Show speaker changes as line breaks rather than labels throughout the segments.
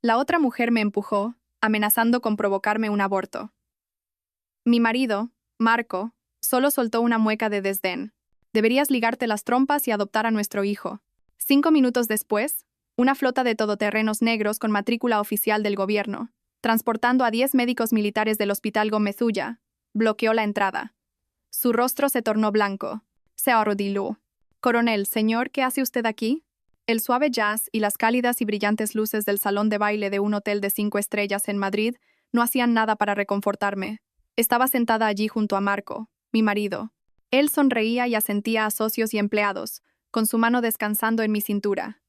La otra mujer me empujó, amenazando con provocarme un aborto. Mi marido, Marco, solo soltó una mueca de desdén. Deberías ligarte las trompas y adoptar a nuestro hijo. 5 minutos después, una flota de todoterrenos negros con matrícula oficial del gobierno, transportando a 10 médicos militares del Hospital Gomezulla, bloqueó la entrada. Su rostro se tornó blanco. Se arrodilló. «Coronel, señor, ¿qué hace usted aquí?» El suave jazz y las cálidas y brillantes luces del salón de baile de un hotel de 5 estrellas en Madrid no hacían nada para reconfortarme. Estaba sentada allí junto a Marco, mi marido. Él sonreía y asentía a socios y empleados, con su mano descansando en mi cintura.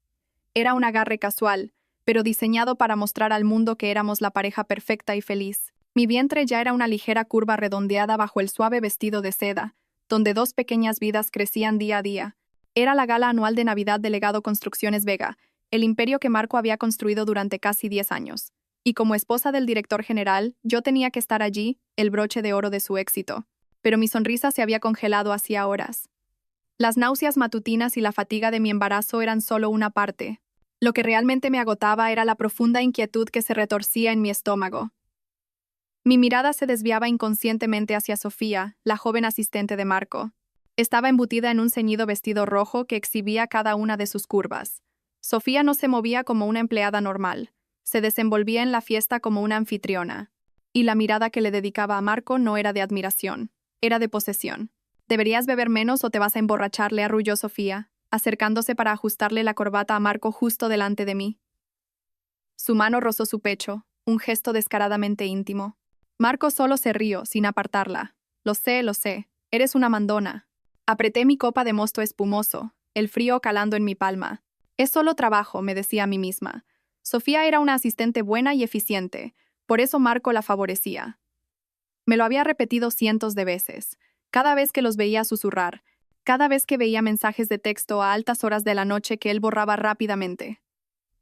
Era un agarre casual, pero diseñado para mostrar al mundo que éramos la pareja perfecta y feliz. Mi vientre ya era una ligera curva redondeada bajo el suave vestido de seda, donde 2 pequeñas vidas crecían día a día. Era la gala anual de Navidad del Legado Construcciones Vega, el imperio que Marco había construido durante casi 10 años. Y como esposa del director general, yo tenía que estar allí, el broche de oro de su éxito. Pero mi sonrisa se había congelado hacía horas. Las náuseas matutinas y la fatiga de mi embarazo eran solo una parte. Lo que realmente me agotaba era la profunda inquietud que se retorcía en mi estómago. Mi mirada se desviaba inconscientemente hacia Sofía, la joven asistente de Marco. Estaba embutida en un ceñido vestido rojo que exhibía cada una de sus curvas. Sofía no se movía como una empleada normal. Se desenvolvía en la fiesta como una anfitriona. Y la mirada que le dedicaba a Marco no era de admiración, era de posesión. «Deberías beber menos o te vas a emborrachar», le arrulló Sofía, acercándose para ajustarle la corbata a Marco justo delante de mí. Su mano rozó su pecho, un gesto descaradamente íntimo. Marco solo se rió, sin apartarla. Lo sé, eres una mandona». Apreté mi copa de mosto espumoso, el frío calando en mi palma. «Es solo trabajo», me decía a mí misma. Sofía era una asistente buena y eficiente, por eso Marco la favorecía. Me lo había repetido cientos de veces, cada vez que los veía susurrar, cada vez que veía mensajes de texto a altas horas de la noche que él borraba rápidamente.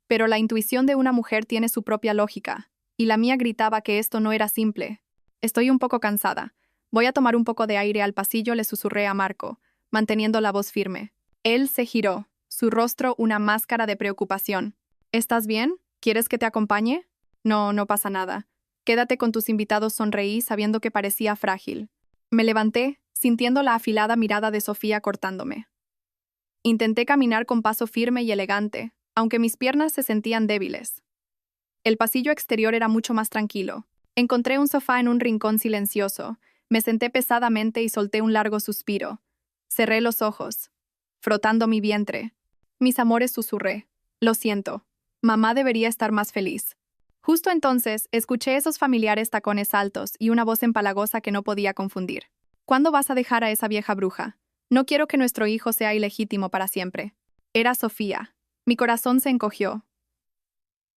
Pero la intuición de una mujer tiene su propia lógica, y la mía gritaba que esto no era simple. «Estoy un poco cansada. Voy a tomar un poco de aire al pasillo», le susurré a Marco, manteniendo la voz firme. Él se giró, su rostro una máscara de preocupación. «¿Estás bien? ¿Quieres que te acompañe?» «No, no pasa nada. Quédate con tus invitados», sonreí, sabiendo que parecía frágil. Me levanté, sintiendo la afilada mirada de Sofía cortándome. Intenté caminar con paso firme y elegante, aunque mis piernas se sentían débiles. El pasillo exterior era mucho más tranquilo. Encontré un sofá en un rincón silencioso. Me senté pesadamente y solté un largo suspiro. Cerré los ojos, frotando mi vientre. «Mis amores», susurré. «Lo siento. Mamá debería estar más feliz». Justo entonces, escuché esos familiares tacones altos y una voz empalagosa que no podía confundir. «¿Cuándo vas a dejar a esa vieja bruja? No quiero que nuestro hijo sea ilegítimo para siempre». Era Sofía. Mi corazón se encogió.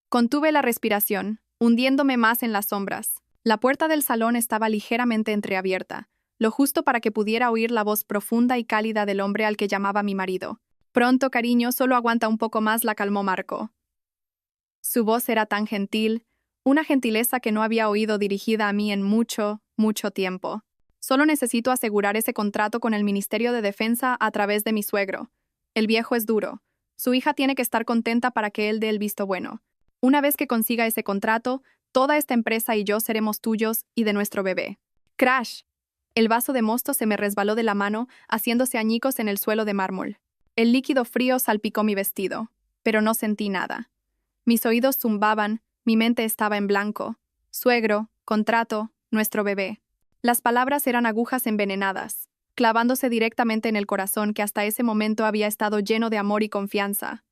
Contuve la respiración, hundiéndome más en las sombras. La puerta del salón estaba ligeramente entreabierta, lo justo para que pudiera oír la voz profunda y cálida del hombre al que llamaba mi marido. «Pronto, cariño, solo aguanta un poco más», la calmó Marco. Su voz era tan gentil, una gentileza que no había oído dirigida a mí en mucho, mucho tiempo. «Solo necesito asegurar ese contrato con el Ministerio de Defensa a través de mi suegro. El viejo es duro. Su hija tiene que estar contenta para que él dé el visto bueno. Una vez que consiga ese contrato, toda esta empresa y yo seremos tuyos y de nuestro bebé». ¡Crash! El vaso de mosto se me resbaló de la mano, haciéndose añicos en el suelo de mármol. El líquido frío salpicó mi vestido, pero no sentí nada. Mis oídos zumbaban, mi mente estaba en blanco. Suegro, contrato, nuestro bebé. Las palabras eran agujas envenenadas, clavándose directamente en el corazón que hasta ese momento había estado lleno de amor y confianza.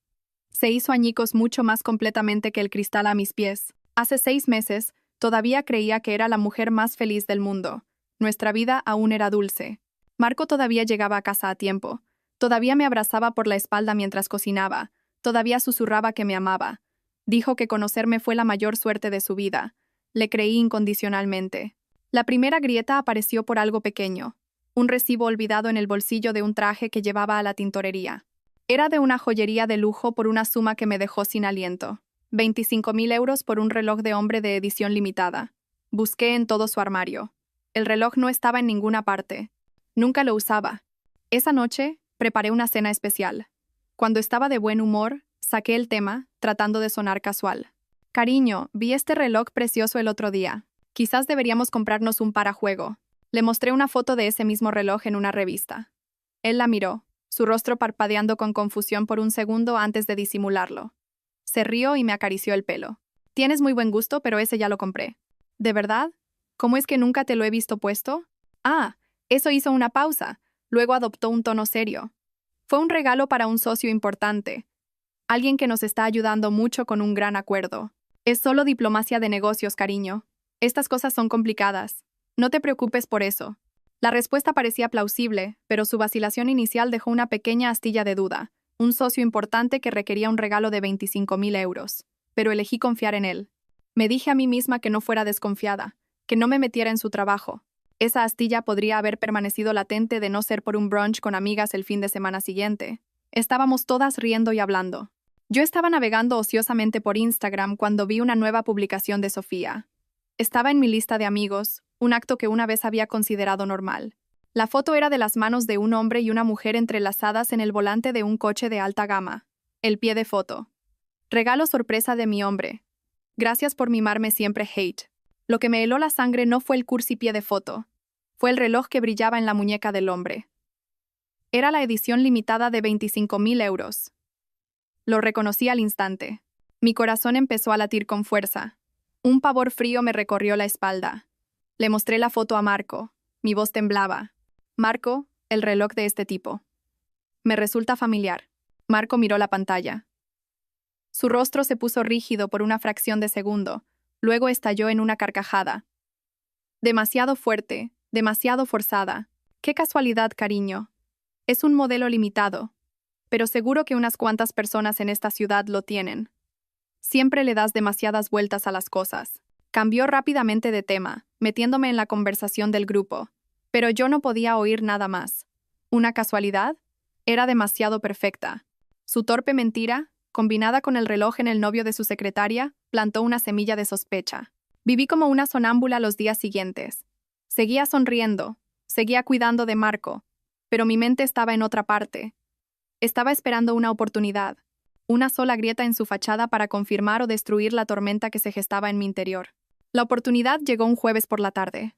Se hizo añicos mucho más completamente que el cristal a mis pies. Hace 6 meses, todavía creía que era la mujer más feliz del mundo. Nuestra vida aún era dulce. Marco todavía llegaba a casa a tiempo. Todavía me abrazaba por la espalda mientras cocinaba. Todavía susurraba que me amaba. Dijo que conocerme fue la mayor suerte de su vida. Le creí incondicionalmente. La primera grieta apareció por algo pequeño. Un recibo olvidado en el bolsillo de un traje que llevaba a la tintorería. Era de una joyería de lujo por una suma que me dejó sin aliento. 25.000 euros por un reloj de hombre de edición limitada. Busqué en todo su armario. El reloj no estaba en ninguna parte. Nunca lo usaba. Esa noche, preparé una cena especial. Cuando estaba de buen humor, saqué el tema, tratando de sonar casual. Cariño, vi este reloj precioso el otro día. Quizás deberíamos comprarnos un para juego. Le mostré una foto de ese mismo reloj en una revista. Él la miró, su rostro parpadeando con confusión por un segundo antes de disimularlo. Se rió y me acarició el pelo. Tienes muy buen gusto, pero ese ya lo compré. ¿De verdad? ¿Cómo es que nunca te lo he visto puesto? Ah, eso hizo una pausa. Luego adoptó un tono serio. Fue un regalo para un socio importante. Alguien que nos está ayudando mucho con un gran acuerdo. Es solo diplomacia de negocios, cariño. Estas cosas son complicadas. No te preocupes por eso. La respuesta parecía plausible, pero su vacilación inicial dejó una pequeña astilla de duda. Un socio importante que requería un regalo de 25.000 euros. Pero elegí confiar en él. Me dije a mí misma que no fuera desconfiada, que no me metiera en su trabajo. Esa astilla podría haber permanecido latente de no ser por un brunch con amigas el fin de semana siguiente. Estábamos todas riendo y hablando. Yo estaba navegando ociosamente por Instagram cuando vi una nueva publicación de Sofía. Estaba en mi lista de amigos, un acto que una vez había considerado normal. La foto era de las manos de un hombre y una mujer entrelazadas en el volante de un coche de alta gama. El pie de foto. Regalo sorpresa de mi hombre. Gracias por mimarme siempre, hate. Lo que me heló la sangre no fue el cursi pie de foto. Fue el reloj que brillaba en la muñeca del hombre. Era la edición limitada de 25.000 euros. Lo reconocí al instante. Mi corazón empezó a latir con fuerza. Un pavor frío me recorrió la espalda. Le mostré la foto a Marco. Mi voz temblaba. Marco, el reloj de este tipo. Me resulta familiar. Marco miró la pantalla. Su rostro se puso rígido por una fracción de segundo. Luego estalló en una carcajada. Demasiado fuerte, demasiado forzada. Qué casualidad, cariño. Es un modelo limitado. Pero seguro que unas cuantas personas en esta ciudad lo tienen. Siempre le das demasiadas vueltas a las cosas. Cambió rápidamente de tema, metiéndome en la conversación del grupo. Pero yo no podía oír nada más. ¿Una casualidad? Era demasiado perfecta. Su torpe mentira, combinada con el reloj en el novio de su secretaria, plantó una semilla de sospecha. Viví como una sonámbula los días siguientes. Seguía sonriendo, seguía cuidando de Marco, pero mi mente estaba en otra parte. Estaba esperando una oportunidad, una sola grieta en su fachada para confirmar o destruir la tormenta que se gestaba en mi interior. La oportunidad llegó un jueves por la tarde.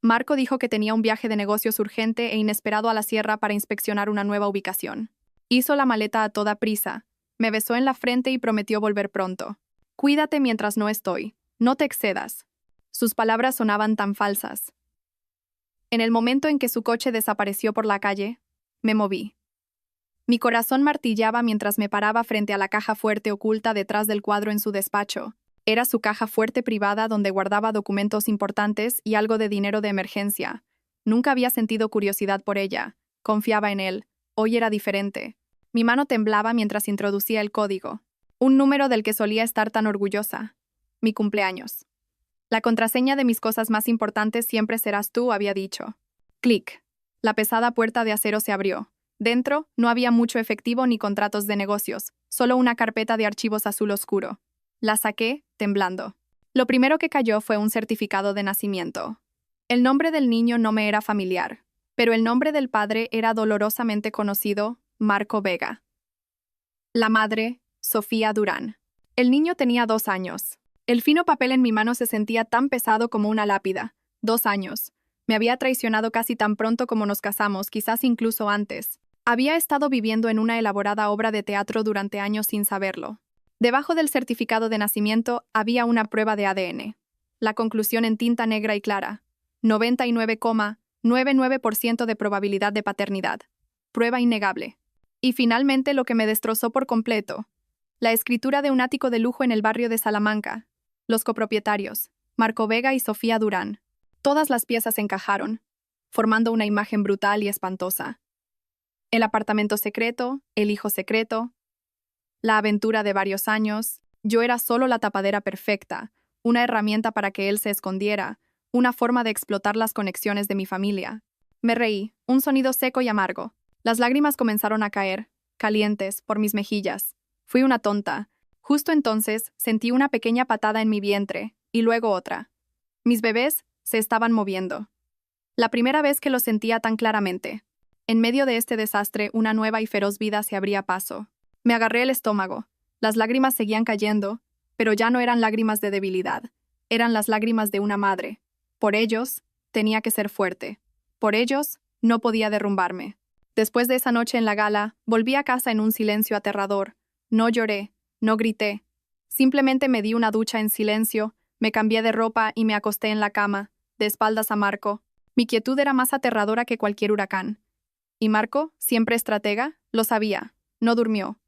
Marco dijo que tenía un viaje de negocios urgente e inesperado a la sierra para inspeccionar una nueva ubicación. Hizo la maleta a toda prisa, me besó en la frente y prometió volver pronto. Cuídate mientras no estoy, no te excedas. Sus palabras sonaban tan falsas. En el momento en que su coche desapareció por la calle, me moví. Mi corazón martillaba mientras me paraba frente a la caja fuerte oculta detrás del cuadro en su despacho. Era su caja fuerte privada donde guardaba documentos importantes y algo de dinero de emergencia. Nunca había sentido curiosidad por ella. Confiaba en él. Hoy era diferente. Mi mano temblaba mientras introducía el código. Un número del que solía estar tan orgullosa. Mi cumpleaños. La contraseña de mis cosas más importantes siempre serás tú, había dicho. Clic. La pesada puerta de acero se abrió. Dentro, no había mucho efectivo ni contratos de negocios, solo una carpeta de archivos azul oscuro. La saqué, temblando. Lo primero que cayó fue un certificado de nacimiento. El nombre del niño no me era familiar, pero el nombre del padre era dolorosamente conocido, Marco Vega. La madre, Sofía Durán. El niño tenía 2 años. El fino papel en mi mano se sentía tan pesado como una lápida. 2 años. Me había traicionado casi tan pronto como nos casamos, quizás incluso antes. Había estado viviendo en una elaborada obra de teatro durante años sin saberlo. Debajo del certificado de nacimiento había una prueba de ADN. La conclusión en tinta negra y clara. 99,99% de probabilidad de paternidad. Prueba innegable. Y finalmente lo que me destrozó por completo. La escritura de un ático de lujo en el barrio de Salamanca. Los copropietarios, Marco Vega y Sofía Durán. Todas las piezas encajaron, formando una imagen brutal y espantosa. El apartamento secreto, el hijo secreto, la aventura de varios años. Yo era solo la tapadera perfecta, una herramienta para que él se escondiera, una forma de explotar las conexiones de mi familia. Me reí, un sonido seco y amargo. Las lágrimas comenzaron a caer, calientes, por mis mejillas. Fui una tonta. Justo entonces sentí una pequeña patada en mi vientre, y luego otra. Mis bebés se estaban moviendo. La primera vez que lo sentía tan claramente. En medio de este desastre, una nueva y feroz vida se abría paso. Me agarré el estómago. Las lágrimas seguían cayendo, Pero ya no eran lágrimas de debilidad, eran las lágrimas de una madre. Por ellos, tenía que ser fuerte. Por ellos, no podía derrumbarme. Después de esa noche en la gala, volví a casa en un silencio aterrador. No lloré, no grité. Simplemente me di una ducha en silencio, me cambié de ropa y me acosté en la cama, de espaldas a Marco. Mi quietud era más aterradora que cualquier huracán. Y Marco, siempre estratega, lo sabía. No durmió.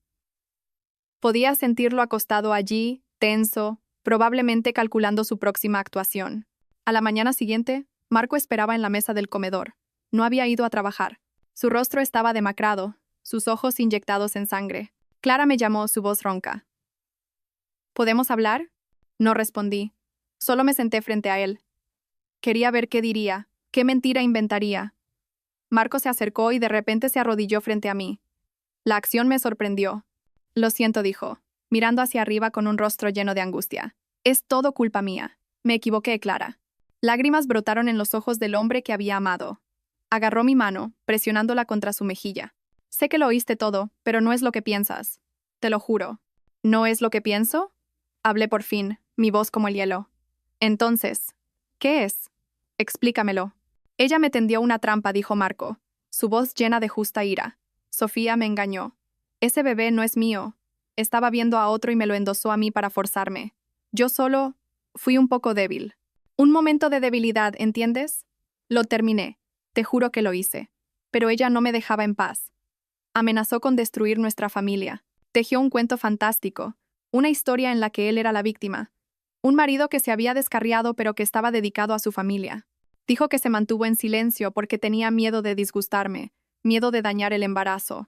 Podía sentirlo acostado allí, tenso, probablemente calculando su próxima actuación. A la mañana siguiente, Marco esperaba en la mesa del comedor. No había ido a trabajar. Su rostro estaba demacrado, sus ojos inyectados en sangre. Clara me llamó, su voz ronca. ¿Podemos hablar? No respondí. Solo me senté frente a él. Quería ver qué diría, qué mentira inventaría. Marco se acercó y de repente se arrodilló frente a mí. La acción me sorprendió. Lo siento, dijo, mirando hacia arriba con un rostro lleno de angustia. Es todo culpa mía. Me equivoqué, Clara. Lágrimas brotaron en los ojos del hombre que había amado. Agarró mi mano, presionándola contra su mejilla. Sé que lo oíste todo, pero no es lo que piensas. Te lo juro. ¿No es lo que pienso? Hablé por fin, mi voz como el hielo. Entonces, ¿qué es? Explícamelo. Ella me tendió una trampa, dijo Marco, su voz llena de justa ira. Sofía me engañó. Ese bebé no es mío. Estaba viendo a otro y me lo endosó a mí para forzarme. Yo solo fui un poco débil. Un momento de debilidad, ¿entiendes? Lo terminé. Te juro que lo hice. Pero ella no me dejaba en paz. Amenazó con destruir nuestra familia. Tejió un cuento fantástico, una historia en la que él era la víctima. Un marido que se había descarriado pero que estaba dedicado a su familia. Dijo que se mantuvo en silencio porque tenía miedo de disgustarme, miedo de dañar el embarazo.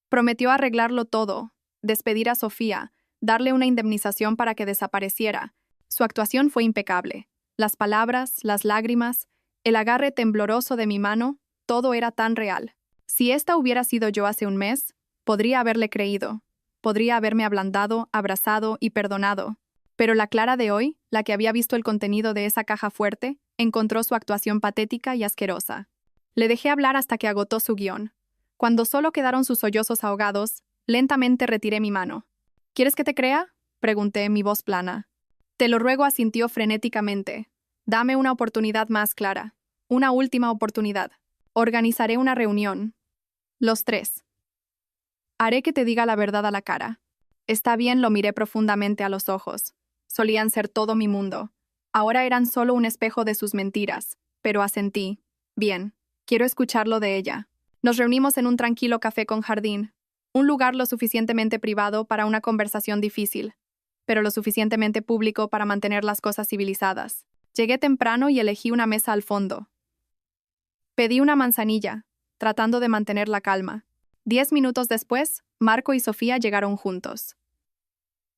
Prometió arreglarlo todo, despedir a Sofía, darle una indemnización para que desapareciera. Su actuación fue impecable. Las palabras, las lágrimas, el agarre tembloroso de mi mano, todo era tan real. Si esta hubiera sido yo hace un mes, podría haberle creído. Podría haberme ablandado, abrazado y perdonado. Pero la Clara de hoy, la que había visto el contenido de esa caja fuerte, encontró su actuación patética y asquerosa. Le dejé hablar hasta que agotó su guión. Cuando solo quedaron sus sollozos ahogados, lentamente retiré mi mano. ¿Quieres que te crea? Pregunté, mi voz plana. Te lo ruego, asintió frenéticamente. Dame una oportunidad más, Clara. Una última oportunidad. Organizaré una reunión. Los tres. Haré que te diga la verdad a la cara. Está bien, lo miré profundamente a los ojos. Solían ser todo mi mundo. Ahora eran solo un espejo de sus mentiras, pero asentí. Bien, quiero escucharlo de ella. Nos reunimos en un tranquilo café con jardín, un lugar lo suficientemente privado para una conversación difícil, pero lo suficientemente público para mantener las cosas civilizadas. Llegué temprano y elegí una mesa al fondo. Pedí una manzanilla, tratando de mantener la calma. 10 minutos después, Marco y Sofía llegaron juntos.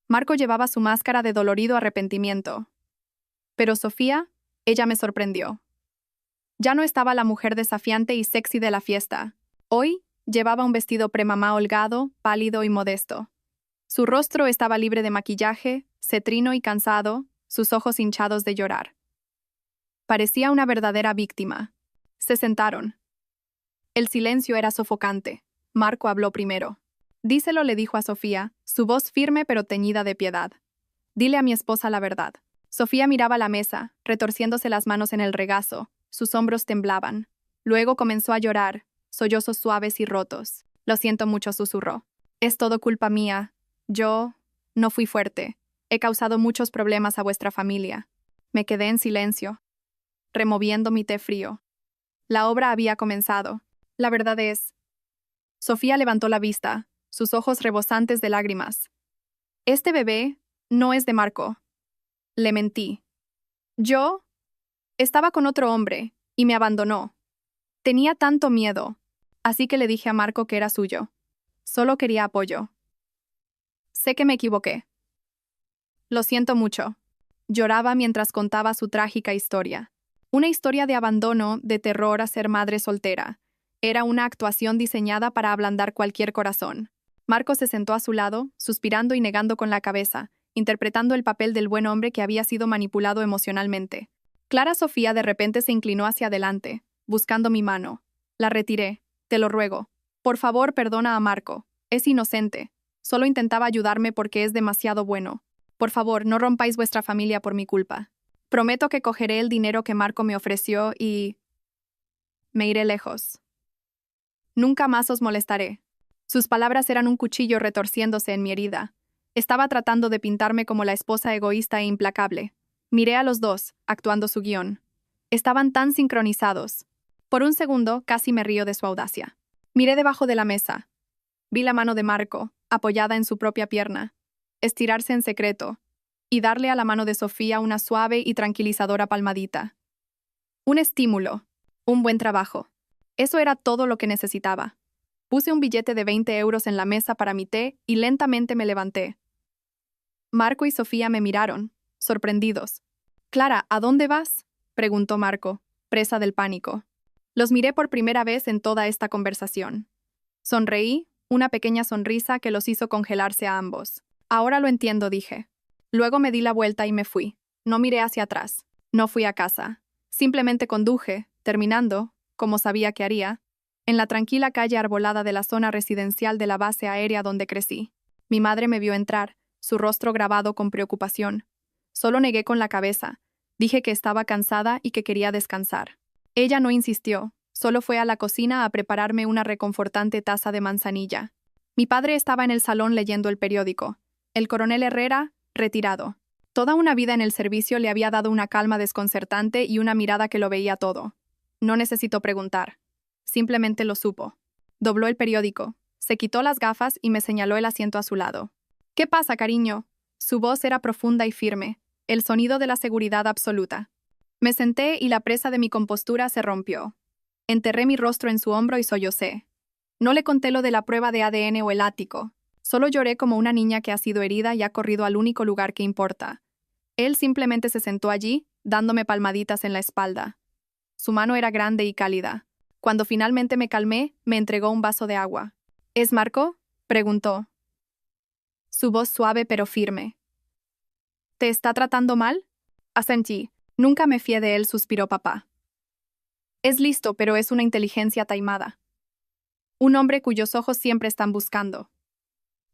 Marco llevaba su máscara de dolorido arrepentimiento. Pero Sofía, ella me sorprendió. Ya no estaba la mujer desafiante y sexy de la fiesta. Hoy, llevaba un vestido premamá holgado, pálido y modesto. Su rostro estaba libre de maquillaje, cetrino y cansado, sus ojos hinchados de llorar. Parecía una verdadera víctima. Se sentaron. El silencio era sofocante. Marco habló primero. Díselo, le dijo a Sofía, su voz firme pero teñida de piedad. Dile a mi esposa la verdad. Sofía miraba la mesa, retorciéndose las manos en el regazo. Sus hombros temblaban. Luego comenzó a llorar, sollozos suaves y rotos. Lo siento mucho, susurró. Es todo culpa mía. Yo no fui fuerte. He causado muchos problemas a vuestra familia. Me quedé en silencio, removiendo mi té frío. La obra había comenzado. La verdad es... Sofía levantó la vista, sus ojos rebosantes de lágrimas. Este bebé no es de Marco. Le mentí. Yo estaba con otro hombre y me abandonó. Tenía tanto miedo, así que le dije a Marco que era suyo. Solo quería apoyo. Sé que me equivoqué. Lo siento mucho. Lloraba mientras contaba su trágica historia. Una historia de abandono, de terror a ser madre soltera. Era una actuación diseñada para ablandar cualquier corazón. Marco se sentó a su lado, suspirando y negando con la cabeza, interpretando el papel del buen hombre que había sido manipulado emocionalmente. Clara Sofía de repente se inclinó hacia adelante, buscando mi mano. La retiré. Te lo ruego. Por favor, perdona a Marco. Es inocente. Solo intentaba ayudarme porque es demasiado bueno. Por favor, no rompáis vuestra familia por mi culpa. Prometo que cogeré el dinero que Marco me ofreció y... me iré lejos. Nunca más os molestaré. Sus palabras eran un cuchillo retorciéndose en mi herida. Estaba tratando de pintarme como la esposa egoísta e implacable. Miré a los dos, actuando su guión. Estaban tan sincronizados. Por un segundo, casi me río de su audacia. Miré debajo de la mesa. Vi la mano de Marco, apoyada en su propia pierna, estirarse en secreto, y darle a la mano de Sofía una suave y tranquilizadora palmadita. Un estímulo. Un buen trabajo. Eso era todo lo que necesitaba. Puse un billete de 20 euros en la mesa para mi té y lentamente me levanté. Marco y Sofía me miraron, sorprendidos. «Clara, ¿a dónde vas?», preguntó Marco, presa del pánico. Los miré por primera vez en toda esta conversación. Sonreí, una pequeña sonrisa que los hizo congelarse a ambos. «Ahora lo entiendo», dije. Luego me di la vuelta y me fui. No miré hacia atrás. No fui a casa. Simplemente conduje, terminando, como sabía que haría, en la tranquila calle arbolada de la zona residencial de la base aérea donde crecí. Mi madre me vio entrar, su rostro grabado con preocupación. Solo negué con la cabeza. Dije que estaba cansada y que quería descansar. Ella no insistió, solo fue a la cocina a prepararme una reconfortante taza de manzanilla. Mi padre estaba en el salón leyendo el periódico. El coronel Herrera, retirado. Toda una vida en el servicio le había dado una calma desconcertante y una mirada que lo veía todo. No necesitó preguntar. Simplemente lo supo. Dobló el periódico, se quitó las gafas y me señaló el asiento a su lado. «¿Qué pasa, cariño?». Su voz era profunda y firme, el sonido de la seguridad absoluta. Me senté y la presa de mi compostura se rompió. Enterré mi rostro en su hombro y sollocé. No le conté lo de la prueba de ADN o el ático. Solo lloré como una niña que ha sido herida y ha corrido al único lugar que importa. Él simplemente se sentó allí, dándome palmaditas en la espalda. Su mano era grande y cálida. Cuando finalmente me calmé, me entregó un vaso de agua. «¿Es Marco?», preguntó. Su voz suave pero firme. «¿Te está tratando mal?». Asentí. «Nunca me fié de él», suspiró papá. «Es listo, pero es una inteligencia taimada. Un hombre cuyos ojos siempre están buscando.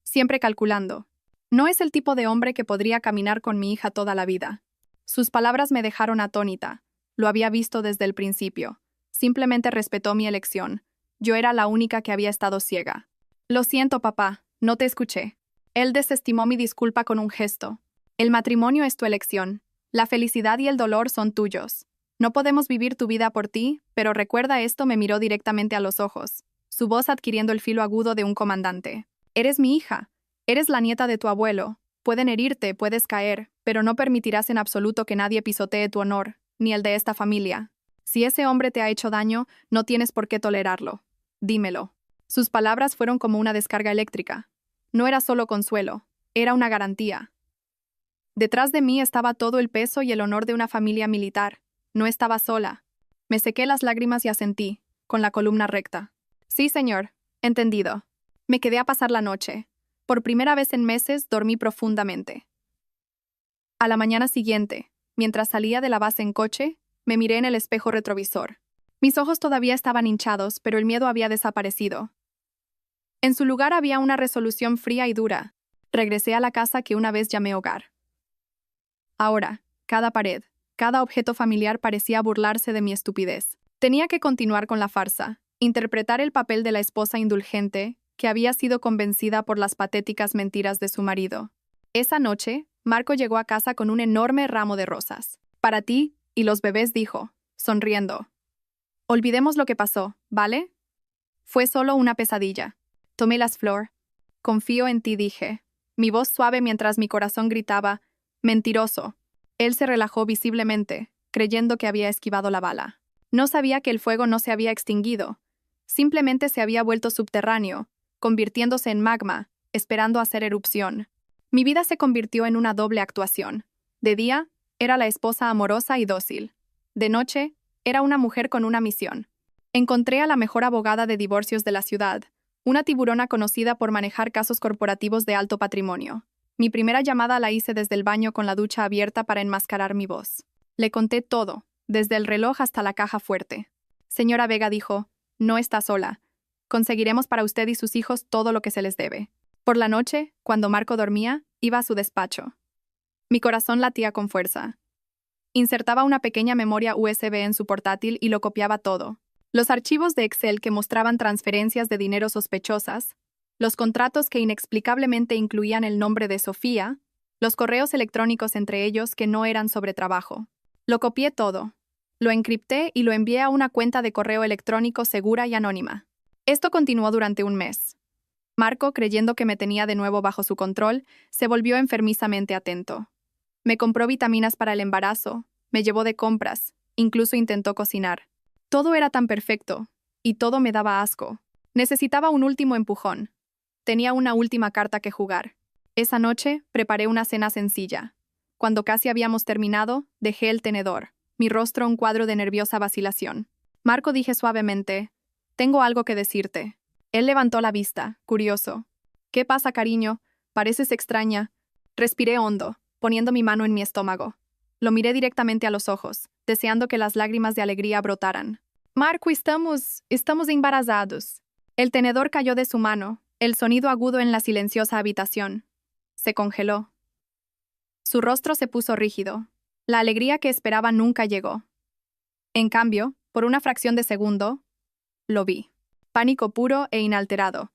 Siempre calculando. No es el tipo de hombre que podría caminar con mi hija toda la vida». Sus palabras me dejaron atónita. Lo había visto desde el principio. Simplemente respetó mi elección. Yo era la única que había estado ciega. «Lo siento, papá, no te escuché». Él desestimó mi disculpa con un gesto. «El matrimonio es tu elección. La felicidad y el dolor son tuyos. No podemos vivir tu vida por ti, pero recuerda esto», me miró directamente a los ojos, su voz adquiriendo el filo agudo de un comandante. «Eres mi hija. Eres la nieta de tu abuelo. Pueden herirte, puedes caer, pero no permitirás en absoluto que nadie pisotee tu honor, ni el de esta familia. Si ese hombre te ha hecho daño, no tienes por qué tolerarlo. Dímelo». Sus palabras fueron como una descarga eléctrica. No era solo consuelo, era una garantía. Detrás de mí estaba todo el peso y el honor de una familia militar. No estaba sola. Me sequé las lágrimas y asentí, con la columna recta. «Sí, señor. Entendido». Me quedé a pasar la noche. Por primera vez en meses dormí profundamente. A la mañana siguiente, mientras salía de la base en coche, me miré en el espejo retrovisor. Mis ojos todavía estaban hinchados, pero el miedo había desaparecido. En su lugar había una resolución fría y dura. Regresé a la casa que una vez llamé hogar. Ahora, cada pared, cada objeto familiar parecía burlarse de mi estupidez. Tenía que continuar con la farsa, interpretar el papel de la esposa indulgente, que había sido convencida por las patéticas mentiras de su marido. Esa noche, Marco llegó a casa con un enorme ramo de rosas. «Para ti y los bebés», dijo, sonriendo. «Olvidemos lo que pasó, ¿vale? Fue solo una pesadilla». Tomé las flores. «Confío en ti», dije, mi voz suave mientras mi corazón gritaba, «mentiroso». Él se relajó visiblemente, creyendo que había esquivado la bala. No sabía que el fuego no se había extinguido. Simplemente se había vuelto subterráneo, convirtiéndose en magma, esperando hacer erupción. Mi vida se convirtió en una doble actuación. De día, era la esposa amorosa y dócil. De noche, era una mujer con una misión. Encontré a la mejor abogada de divorcios de la ciudad, una tiburona conocida por manejar casos corporativos de alto patrimonio. Mi primera llamada la hice desde el baño con la ducha abierta para enmascarar mi voz. Le conté todo, desde el reloj hasta la caja fuerte. «Señora Vega», dijo, «no está sola. Conseguiremos para usted y sus hijos todo lo que se les debe». Por la noche, cuando Marco dormía, iba a su despacho. Mi corazón latía con fuerza. Insertaba una pequeña memoria USB en su portátil y lo copiaba todo. Los archivos de Excel que mostraban transferencias de dinero sospechosas, los contratos que inexplicablemente incluían el nombre de Sofía, los correos electrónicos entre ellos que no eran sobre trabajo. Lo copié todo. Lo encripté y lo envié a una cuenta de correo electrónico segura y anónima. Esto continuó durante un mes. Marco, creyendo que me tenía de nuevo bajo su control, se volvió enfermizamente atento. Me compró vitaminas para el embarazo, me llevó de compras, incluso intentó cocinar. Todo era tan perfecto, y todo me daba asco. Necesitaba un último empujón. Tenía una última carta que jugar. Esa noche preparé una cena sencilla. Cuando casi habíamos terminado, dejé el tenedor, mi rostro un cuadro de nerviosa vacilación. Marco, dije suavemente, «Tengo algo que decirte». Él levantó la vista, curioso. «¿Qué pasa, cariño? Pareces extraña». Respiré hondo, poniendo mi mano en mi estómago. Lo miré directamente a los ojos, deseando que las lágrimas de alegría brotaran. «Marco, estamos embarazados». El tenedor cayó de su mano, el sonido agudo en la silenciosa habitación. Se congeló. Su rostro se puso rígido. La alegría que esperaba nunca llegó. En cambio, por una fracción de segundo, lo vi. Pánico puro e inalterado.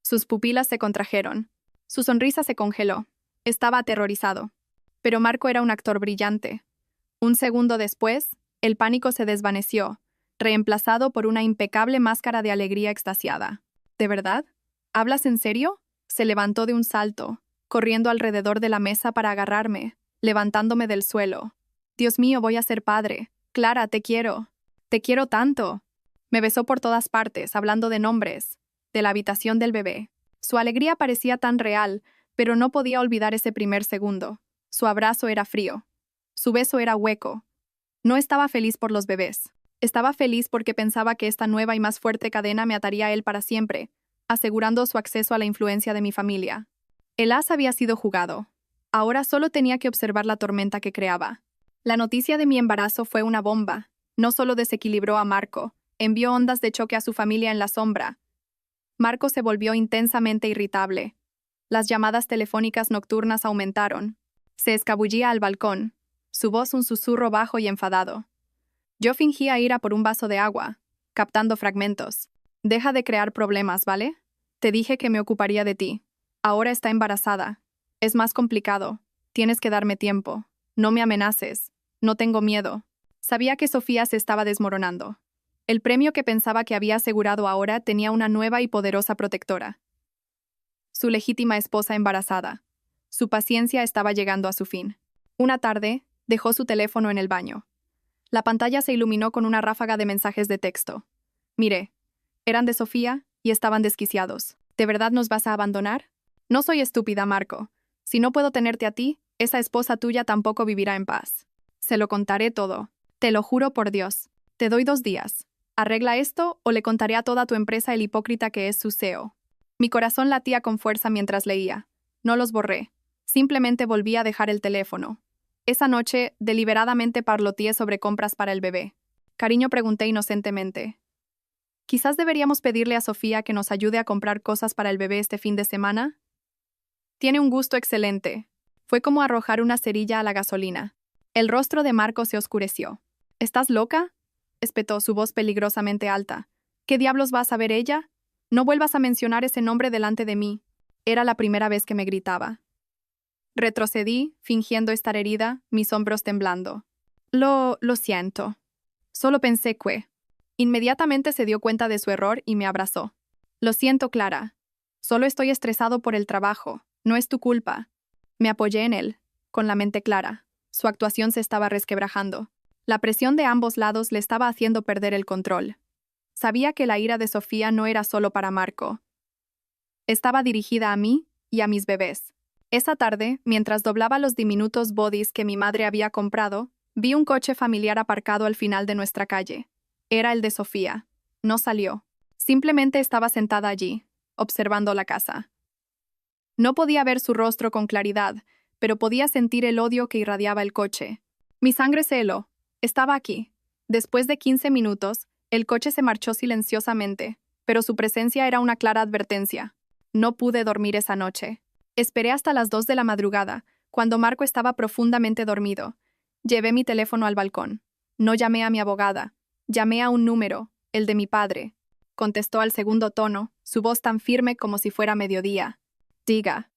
Sus pupilas se contrajeron. Su sonrisa se congeló. Estaba aterrorizado. Pero Marco era un actor brillante. Un segundo después, el pánico se desvaneció, reemplazado por una impecable máscara de alegría extasiada. ¿De verdad? ¿Hablas en serio? Se levantó de un salto, corriendo alrededor de la mesa para agarrarme, levantándome del suelo. Dios mío, voy a ser padre. Clara, te quiero. Te quiero tanto. Me besó por todas partes, hablando de nombres, de la habitación del bebé. Su alegría parecía tan real, pero no podía olvidar ese primer segundo. Su abrazo era frío. Su beso era hueco. No estaba feliz por los bebés. Estaba feliz porque pensaba que esta nueva y más fuerte cadena me ataría a él para siempre, asegurando su acceso a la influencia de mi familia. El as había sido jugado. Ahora solo tenía que observar la tormenta que creaba. La noticia de mi embarazo fue una bomba. No solo desequilibró a Marco, envió ondas de choque a su familia en la sombra. Marco se volvió intensamente irritable. Las llamadas telefónicas nocturnas aumentaron. Se escabullía al balcón, su voz un susurro bajo y enfadado. Yo fingía ir a por un vaso de agua, captando fragmentos. Deja de crear problemas, ¿vale? Te dije que me ocuparía de ti. Ahora está embarazada. Es más complicado. Tienes que darme tiempo. No me amenaces. No tengo miedo. Sabía que Sofía se estaba desmoronando. El premio que pensaba que había asegurado ahora tenía una nueva y poderosa protectora. Su legítima esposa embarazada. Su paciencia estaba llegando a su fin. Una tarde, dejó su teléfono en el baño. La pantalla se iluminó con una ráfaga de mensajes de texto. Miré. Eran de Sofía y estaban desquiciados. ¿De verdad nos vas a abandonar? No soy estúpida, Marco. Si no puedo tenerte a ti, esa esposa tuya tampoco vivirá en paz. Se lo contaré todo. Te lo juro por Dios. Te doy 2 días. Arregla esto o le contaré a toda tu empresa el hipócrita que es su CEO. Mi corazón latía con fuerza mientras leía. No los borré. Simplemente volví a dejar el teléfono. Esa noche, deliberadamente parloteé sobre compras para el bebé. Cariño, pregunté inocentemente. ¿Quizás deberíamos pedirle a Sofía que nos ayude a comprar cosas para el bebé este fin de semana? Tiene un gusto excelente. Fue como arrojar una cerilla a la gasolina. El rostro de Marco se oscureció. ¿Estás loca?, espetó, su voz peligrosamente alta. ¿Qué diablos va a saber ella? No vuelvas a mencionar ese nombre delante de mí. Era la primera vez que me gritaba. Retrocedí, fingiendo estar herida, mis hombros temblando. Lo siento. Solo pensé que... Inmediatamente se dio cuenta de su error y me abrazó. Lo siento, Clara. Solo estoy estresado por el trabajo. No es tu culpa. Me apoyé en él, con la mente clara. Su actuación se estaba resquebrajando. La presión de ambos lados le estaba haciendo perder el control. Sabía que la ira de Sofía no era solo para Marco. Estaba dirigida a mí y a mis bebés. Esa tarde, mientras doblaba los diminutos bodys que mi madre había comprado, vi un coche familiar aparcado al final de nuestra calle. Era el de Sofía. No salió. Simplemente estaba sentada allí, observando la casa. No podía ver su rostro con claridad, pero podía sentir el odio que irradiaba el coche. Mi sangre se heló. Estaba aquí. Después de 15 minutos, el coche se marchó silenciosamente, pero su presencia era una clara advertencia. No pude dormir esa noche. Esperé hasta las 2 de la madrugada, Cuando Marco estaba profundamente dormido, llevé mi teléfono al balcón. No llamé a mi abogada. Llamé a un número, el de mi padre. Contestó al segundo tono, su voz tan firme como si fuera mediodía. Diga.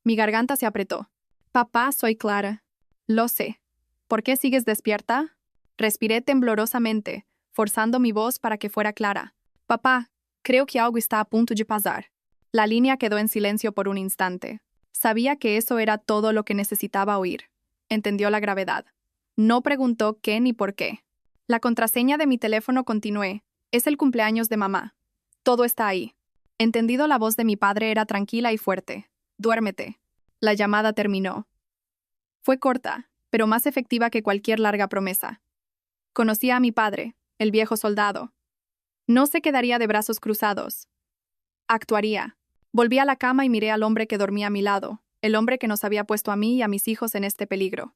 Mi garganta se apretó. Papá, soy Clara. Lo sé. ¿Por qué sigues despierta? Respiré temblorosamente, forzando mi voz para que fuera clara. Papá, creo que algo está a punto de pasar. La línea quedó en silencio por un instante. Sabía que eso era todo lo que necesitaba oír. Entendió la gravedad. No preguntó qué ni por qué. La contraseña de mi teléfono continué. Es el cumpleaños de mamá. Todo está ahí. Entendido, la voz de mi padre era tranquila y fuerte. Duérmete. La llamada terminó. Fue corta, pero más efectiva que cualquier larga promesa. Conocía a mi padre, el viejo soldado. No se quedaría de brazos cruzados. Actuaría. Volví a la cama y miré al hombre que dormía a mi lado, el hombre que nos había puesto a mí y a mis hijos en este peligro.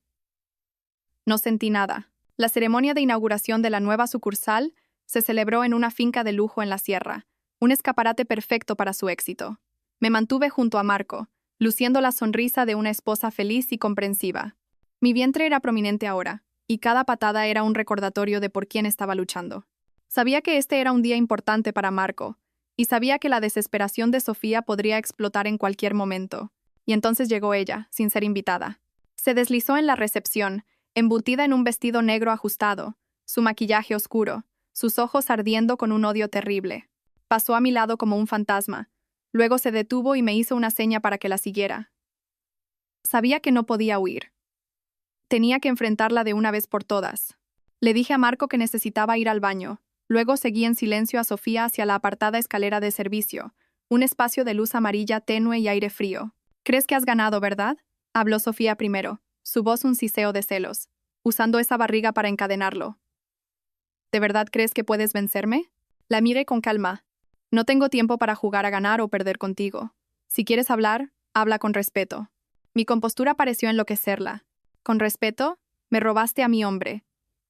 No sentí nada. La ceremonia de inauguración de la nueva sucursal se celebró en una finca de lujo en la sierra, un escaparate perfecto para su éxito. Me mantuve junto a Marco, luciendo la sonrisa de una esposa feliz y comprensiva. Mi vientre era prominente ahora, y cada patada era un recordatorio de por quién estaba luchando. Sabía que este era un día importante para Marco, y sabía que la desesperación de Sofía podría explotar en cualquier momento. Y entonces llegó ella, sin ser invitada. Se deslizó en la recepción, embutida en un vestido negro ajustado, su maquillaje oscuro, sus ojos ardiendo con un odio terrible. Pasó a mi lado como un fantasma. Luego se detuvo y me hizo una seña para que la siguiera. Sabía que no podía huir. Tenía que enfrentarla de una vez por todas. Le dije a Marco que necesitaba ir al baño. Luego seguí en silencio a Sofía hacia la apartada escalera de servicio, un espacio de luz amarilla tenue y aire frío. «¿Crees que has ganado, verdad?», habló Sofía primero, su voz un siseo de celos, usando esa barriga para encadenarlo. «¿De verdad crees que puedes vencerme?». La miré con calma. «No tengo tiempo para jugar a ganar o perder contigo. Si quieres hablar, habla con respeto». Mi compostura pareció enloquecerla. «¿Con respeto? Me robaste a mi hombre.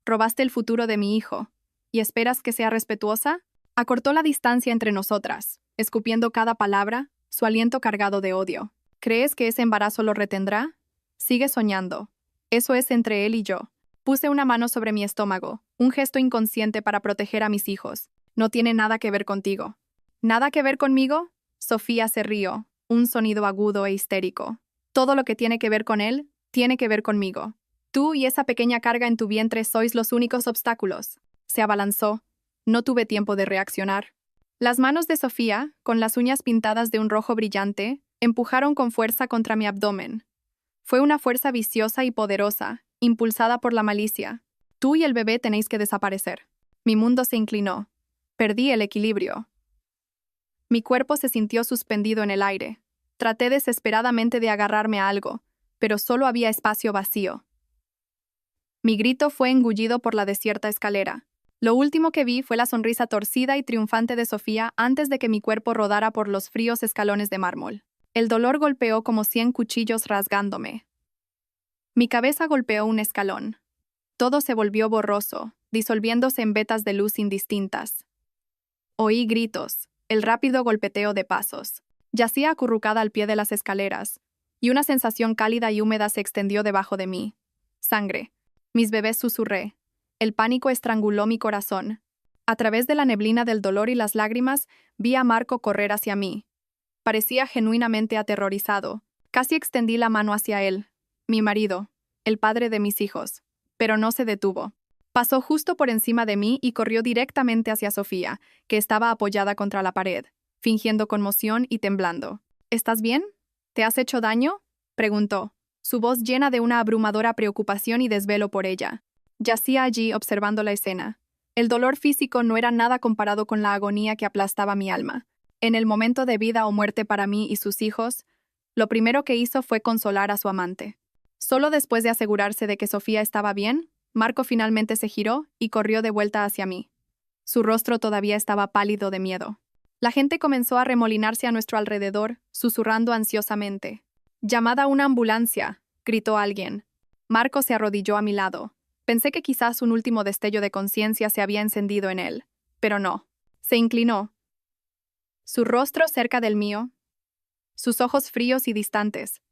Robaste el futuro de mi hijo. ¿Y esperas que sea respetuosa?». Acortó la distancia entre nosotras, escupiendo cada palabra, su aliento cargado de odio. «¿Crees que ese embarazo lo retendrá? Sigue soñando. Eso es entre él y yo». Puse una mano sobre mi estómago, un gesto inconsciente para proteger a mis hijos. «No tiene nada que ver contigo». «¿Nada que ver conmigo?». Sofía se rió, un sonido agudo e histérico. «Todo lo que tiene que ver con él, tiene que ver conmigo. Tú y esa pequeña carga en tu vientre sois los únicos obstáculos». Se abalanzó. No tuve tiempo de reaccionar. Las manos de Sofía, con las uñas pintadas de un rojo brillante, empujaron con fuerza contra mi abdomen. Fue una fuerza viciosa y poderosa, impulsada por la malicia. «Tú y el bebé tenéis que desaparecer». Mi mundo se inclinó. Perdí el equilibrio. Mi cuerpo se sintió suspendido en el aire. Traté desesperadamente de agarrarme a algo, pero solo había espacio vacío. Mi grito fue engullido por la desierta escalera. Lo último que vi fue la sonrisa torcida y triunfante de Sofía antes de que mi cuerpo rodara por los fríos escalones de mármol. El dolor golpeó como 100 cuchillos rasgándome. Mi cabeza golpeó un escalón. Todo se volvió borroso, disolviéndose en vetas de luz indistintas. Oí gritos, el rápido golpeteo de pasos. Yacía acurrucada al pie de las escaleras, y una sensación cálida y húmeda se extendió debajo de mí. «Sangre». Mis bebés, susurré. El pánico estranguló mi corazón. A través de la neblina del dolor y las lágrimas, vi a Marco correr hacia mí. Parecía genuinamente aterrorizado. Casi extendí la mano hacia él. Mi marido, el padre de mis hijos. Pero no se detuvo. Pasó justo por encima de mí y corrió directamente hacia Sofía, que estaba apoyada contra la pared, fingiendo conmoción y temblando. «¿Estás bien? ¿Te has hecho daño?», preguntó, su voz llena de una abrumadora preocupación y desvelo por ella. Yacía allí observando la escena. El dolor físico no era nada comparado con la agonía que aplastaba mi alma. En el momento de vida o muerte para mí y sus hijos, lo primero que hizo fue consolar a su amante. Solo después de asegurarse de que Sofía estaba bien, Marco finalmente se giró y corrió de vuelta hacia mí. Su rostro todavía estaba pálido de miedo. La gente comenzó a remolinarse a nuestro alrededor, susurrando ansiosamente. «Llamad a una ambulancia», gritó alguien. Marco se arrodilló a mi lado. Pensé que quizás un último destello de conciencia se había encendido en él, pero no. Se inclinó. Su rostro cerca del mío, sus ojos fríos y distantes,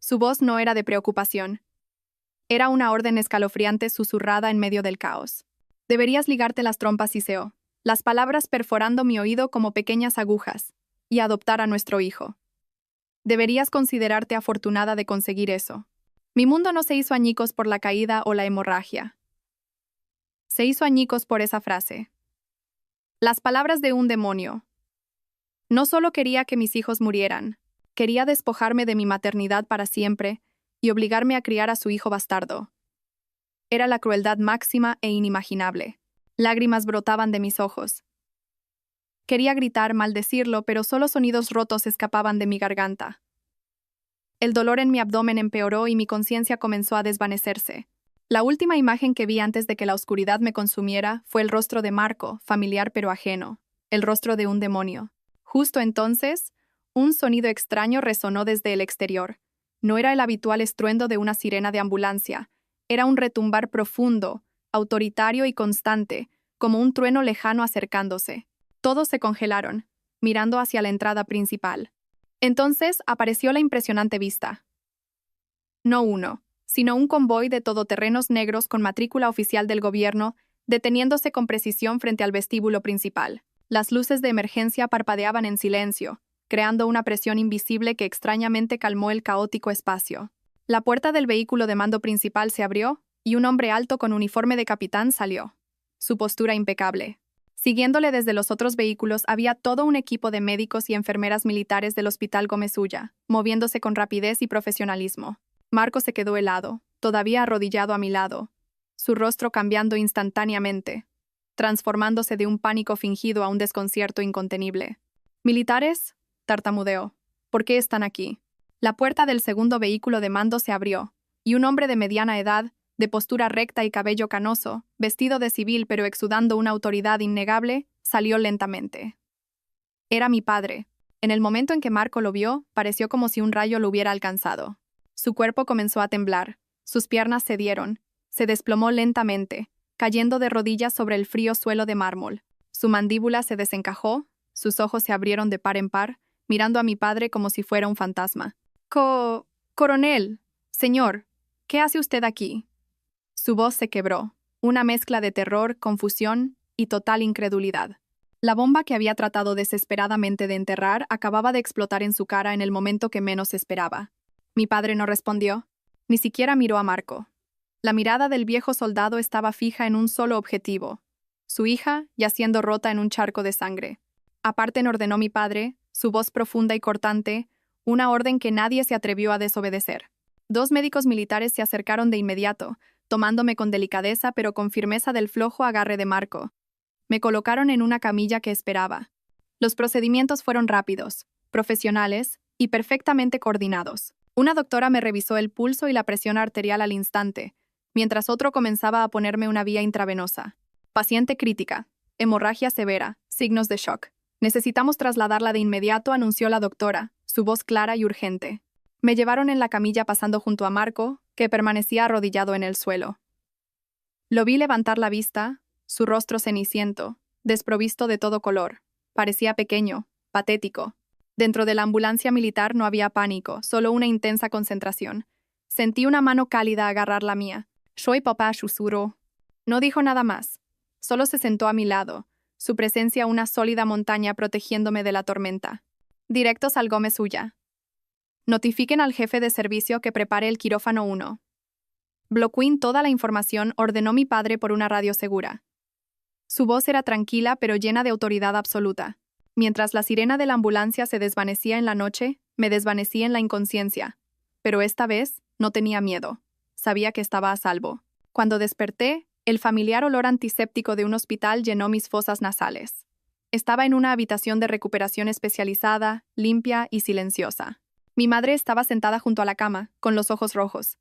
Su voz no era de preocupación. Era una orden escalofriante susurrada en medio del caos. Deberías ligarte las trompas, Iseo. Las palabras perforando mi oído como pequeñas agujas, y adoptar a nuestro hijo. Deberías considerarte afortunada de conseguir eso. Mi mundo no se hizo añicos por la caída o la hemorragia. Se hizo añicos por esa frase. Las palabras de un demonio. No solo quería que mis hijos murieran, quería despojarme de mi maternidad para siempre y obligarme a criar a su hijo bastardo. Era la crueldad máxima e inimaginable. Lágrimas brotaban de mis ojos. Quería gritar, maldecirlo, pero solo sonidos rotos escapaban de mi garganta. El dolor en mi abdomen empeoró y mi conciencia comenzó a desvanecerse. La última imagen que vi antes de que la oscuridad me consumiera fue el rostro de Marco, familiar pero ajeno, el rostro de un demonio. Justo entonces, un sonido extraño resonó desde el exterior. No era el habitual estruendo de una sirena de ambulancia, era un retumbar profundo, autoritario y constante, como un trueno lejano acercándose. Todos se congelaron, mirando hacia la entrada principal. Entonces apareció la impresionante vista. No uno, sino un convoy de todoterrenos negros con matrícula oficial del gobierno, deteniéndose con precisión frente al vestíbulo principal. Las luces de emergencia parpadeaban en silencio, creando una presión invisible que extrañamente calmó el caótico espacio. La puerta del vehículo de mando principal se abrió, y un hombre alto con uniforme de capitán salió. Su postura impecable. Siguiéndole desde los otros vehículos había todo un equipo de médicos y enfermeras militares del Hospital Gómez Ulla, moviéndose con rapidez y profesionalismo. Marco se quedó helado, todavía arrodillado a mi lado, su rostro cambiando instantáneamente, transformándose de un pánico fingido a un desconcierto incontenible. «¿Militares?», tartamudeó. «¿Por qué están aquí?». La puerta del segundo vehículo de mando se abrió, y un hombre de mediana edad, de postura recta y cabello canoso, vestido de civil pero exudando una autoridad innegable, salió lentamente. Era mi padre. En el momento en que Marco lo vio, pareció como si un rayo lo hubiera alcanzado. Su cuerpo comenzó a temblar, sus piernas cedieron, se desplomó lentamente, cayendo de rodillas sobre el frío suelo de mármol. Su mandíbula se desencajó, sus ojos se abrieron de par en par, mirando a mi padre como si fuera un fantasma. Coronel, señor, ¿qué hace usted aquí?». Su voz se quebró, una mezcla de terror, confusión y total incredulidad. La bomba que había tratado desesperadamente de enterrar acababa de explotar en su cara en el momento que menos esperaba. Mi padre no respondió, ni siquiera miró a Marco. La mirada del viejo soldado estaba fija en un solo objetivo, su hija yaciendo rota en un charco de sangre. Aparte ordenó mi padre, su voz profunda y cortante, una orden que nadie se atrevió a desobedecer. 2 médicos militares se acercaron de inmediato, tomándome con delicadeza pero con firmeza del flojo agarre de Marco. Me colocaron en una camilla que esperaba. Los procedimientos fueron rápidos, profesionales y perfectamente coordinados. Una doctora me revisó el pulso y la presión arterial al instante, mientras otro comenzaba a ponerme una vía intravenosa. Paciente crítica, hemorragia severa, signos de shock. «Necesitamos trasladarla de inmediato», anunció la doctora, su voz clara y urgente. Me llevaron en la camilla pasando junto a Marco, que permanecía arrodillado en el suelo. Lo vi levantar la vista, su rostro ceniciento, desprovisto de todo color. Parecía pequeño, patético. Dentro de la ambulancia militar no había pánico, solo una intensa concentración. Sentí una mano cálida agarrar la mía. «Soy papá», susurró. No dijo nada más. Solo se sentó a mi lado, su presencia una sólida montaña protegiéndome de la tormenta. «Directos al Gómez Ulla. Notifiquen al jefe de servicio que prepare el quirófano 1. Bloqueen toda la información», ordenó mi padre por una radio segura. Su voz era tranquila pero llena de autoridad absoluta. Mientras la sirena de la ambulancia se desvanecía en la noche, me desvanecí en la inconsciencia. Pero esta vez no tenía miedo. Sabía que estaba a salvo. Cuando desperté, el familiar olor antiséptico de un hospital llenó mis fosas nasales. Estaba en una habitación de recuperación especializada, limpia y silenciosa. Mi madre estaba sentada junto a la cama, con los ojos rojos.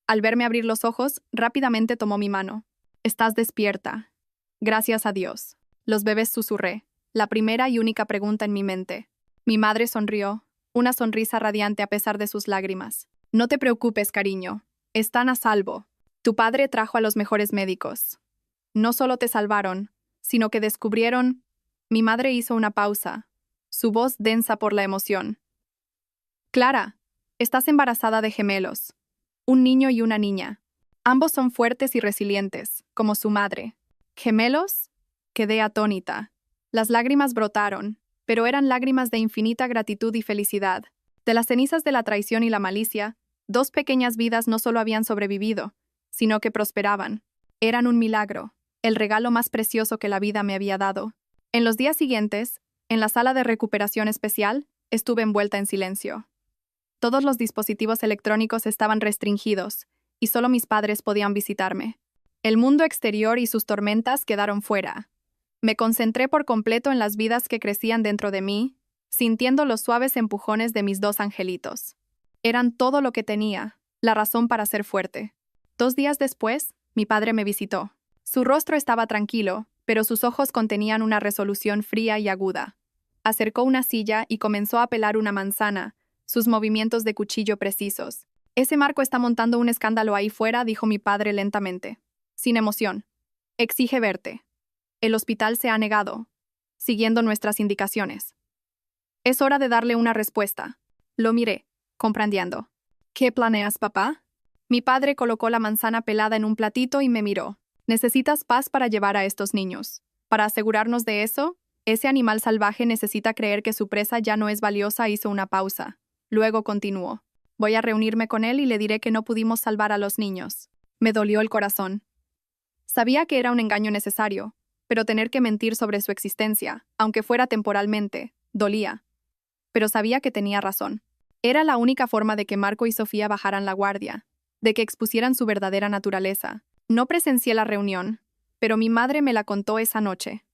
Al verme abrir los ojos, rápidamente tomó mi mano. «Estás despierta». «Gracias a Dios». Los bebés susurré, la primera y única pregunta en mi mente. Mi madre sonrió, una sonrisa radiante a pesar de sus lágrimas. «No te preocupes, cariño. Están a salvo. Tu padre trajo a los mejores médicos. No solo te salvaron, sino que descubrieron...». Mi madre hizo una pausa, su voz densa por la emoción. «Clara, Estás embarazada de gemelos. Un niño y una niña. Ambos son fuertes y resilientes, como su madre. ¿Gemelos? Quedé atónita. Las lágrimas brotaron, pero eran lágrimas de infinita gratitud y felicidad. De las cenizas de la traición y la malicia, dos pequeñas vidas no solo habían sobrevivido, sino que prosperaban. Eran un milagro, el regalo más precioso que la vida me había dado. En los días siguientes, en la sala de recuperación especial, estuve envuelta en silencio. Todos los dispositivos electrónicos estaban restringidos, y solo mis padres podían visitarme. El mundo exterior y sus tormentas quedaron fuera. Me concentré por completo en las vidas que crecían dentro de mí, sintiendo los suaves empujones de mis dos angelitos. Eran todo lo que tenía, la razón para ser fuerte. 2 días después, mi padre me visitó. Su rostro estaba tranquilo, pero sus ojos contenían una resolución fría y aguda. Acercó una silla y comenzó a pelar una manzana, sus movimientos de cuchillo precisos. «Ese Marco está montando un escándalo ahí fuera», dijo mi padre lentamente. Sin emoción. «Exige verte. El hospital se ha negado, siguiendo nuestras indicaciones. Es hora de darle una respuesta». Lo miré, comprendiendo. «¿Qué planeas, papá?» Mi padre colocó la manzana pelada en un platito y me miró. «Necesitas paz para llevar a estos niños. Para asegurarnos de eso, ese animal salvaje necesita creer que su presa ya no es valiosa». Hizo una pausa. Luego continuó. «Voy a reunirme con él y le diré que no pudimos salvar a los niños». Me dolió el corazón. Sabía que era un engaño necesario, pero tener que mentir sobre su existencia, aunque fuera temporalmente, dolía. Pero sabía que tenía razón. Era la única forma de que Marco y Sofía bajaran la guardia, de que expusieran su verdadera naturaleza. No presencié la reunión, pero mi madre me la contó esa noche.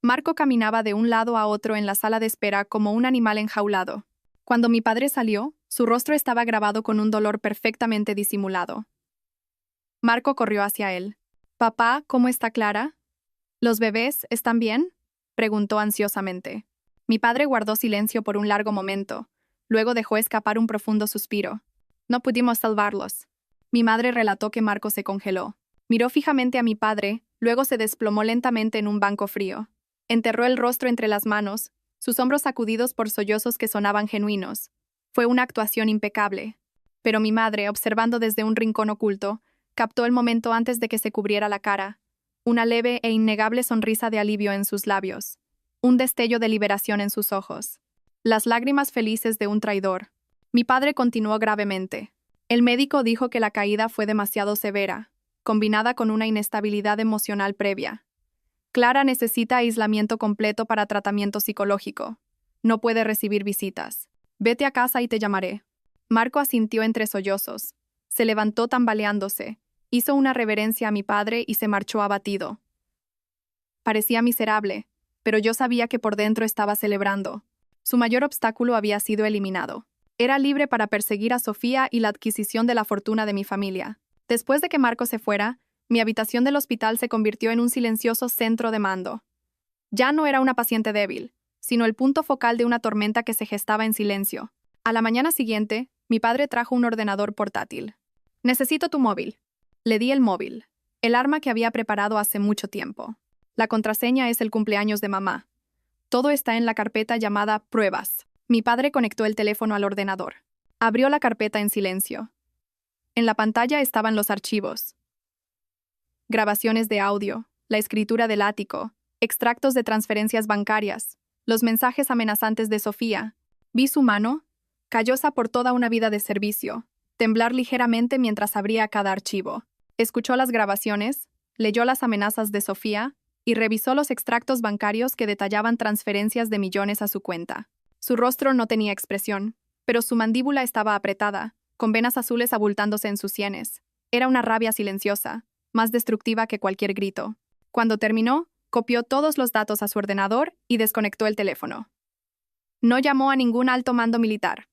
Marco caminaba de un lado a otro en la sala de espera como un animal enjaulado. Cuando mi padre salió, su rostro estaba grabado con un dolor perfectamente disimulado. Marco corrió hacia él. «Papá, ¿cómo está Clara? ¿Los bebés están bien?», preguntó ansiosamente. Mi padre guardó silencio por un largo momento. Luego dejó escapar un profundo suspiro. «No pudimos salvarlos». Mi madre relató que Marco se congeló. Miró fijamente a mi padre, luego se desplomó lentamente en un banco frío. Enterró el rostro entre las manos, sus hombros sacudidos por sollozos que sonaban genuinos. Fue una actuación impecable. Pero mi madre, observando desde un rincón oculto, captó el momento antes de que se cubriera la cara. Una leve e innegable sonrisa de alivio en sus labios. Un destello de liberación en sus ojos. Las lágrimas felices de un traidor. Mi padre continuó gravemente. «El médico dijo que la caída fue demasiado severa, combinada con una inestabilidad emocional previa. Clara necesita aislamiento completo para tratamiento psicológico. No puede recibir visitas. Vete a casa y te llamaré». Marco asintió entre sollozos. Se levantó tambaleándose, hizo una reverencia a mi padre y se marchó abatido. Parecía miserable, pero yo sabía que por dentro estaba celebrando. Su mayor obstáculo había sido eliminado. Era libre para perseguir a Sofía y la adquisición de la fortuna de mi familia. Después de que Marco se fuera, mi habitación del hospital se convirtió en un silencioso centro de mando. Ya no era una paciente débil, sino el punto focal de una tormenta que se gestaba en silencio. A la mañana siguiente, mi padre trajo un ordenador portátil. «Necesito tu móvil». Le di el móvil, el arma que había preparado hace mucho tiempo. «La contraseña es el cumpleaños de mamá. Todo está en la carpeta llamada Pruebas». Mi padre conectó el teléfono al ordenador. Abrió la carpeta en silencio. En la pantalla estaban los archivos. Grabaciones de audio, la escritura del ático, extractos de transferencias bancarias, los mensajes amenazantes de Sofía. Vi su mano, callosa por toda una vida de servicio, temblar ligeramente mientras abría cada archivo. Escuchó las grabaciones, leyó las amenazas de Sofía y revisó los extractos bancarios que detallaban transferencias de millones a su cuenta. Su rostro no tenía expresión, pero su mandíbula estaba apretada, con venas azules abultándose en sus sienes. Era una rabia silenciosa, más destructiva que cualquier grito. Cuando terminó, copió todos los datos a su ordenador y desconectó el teléfono. No llamó a ningún alto mando militar.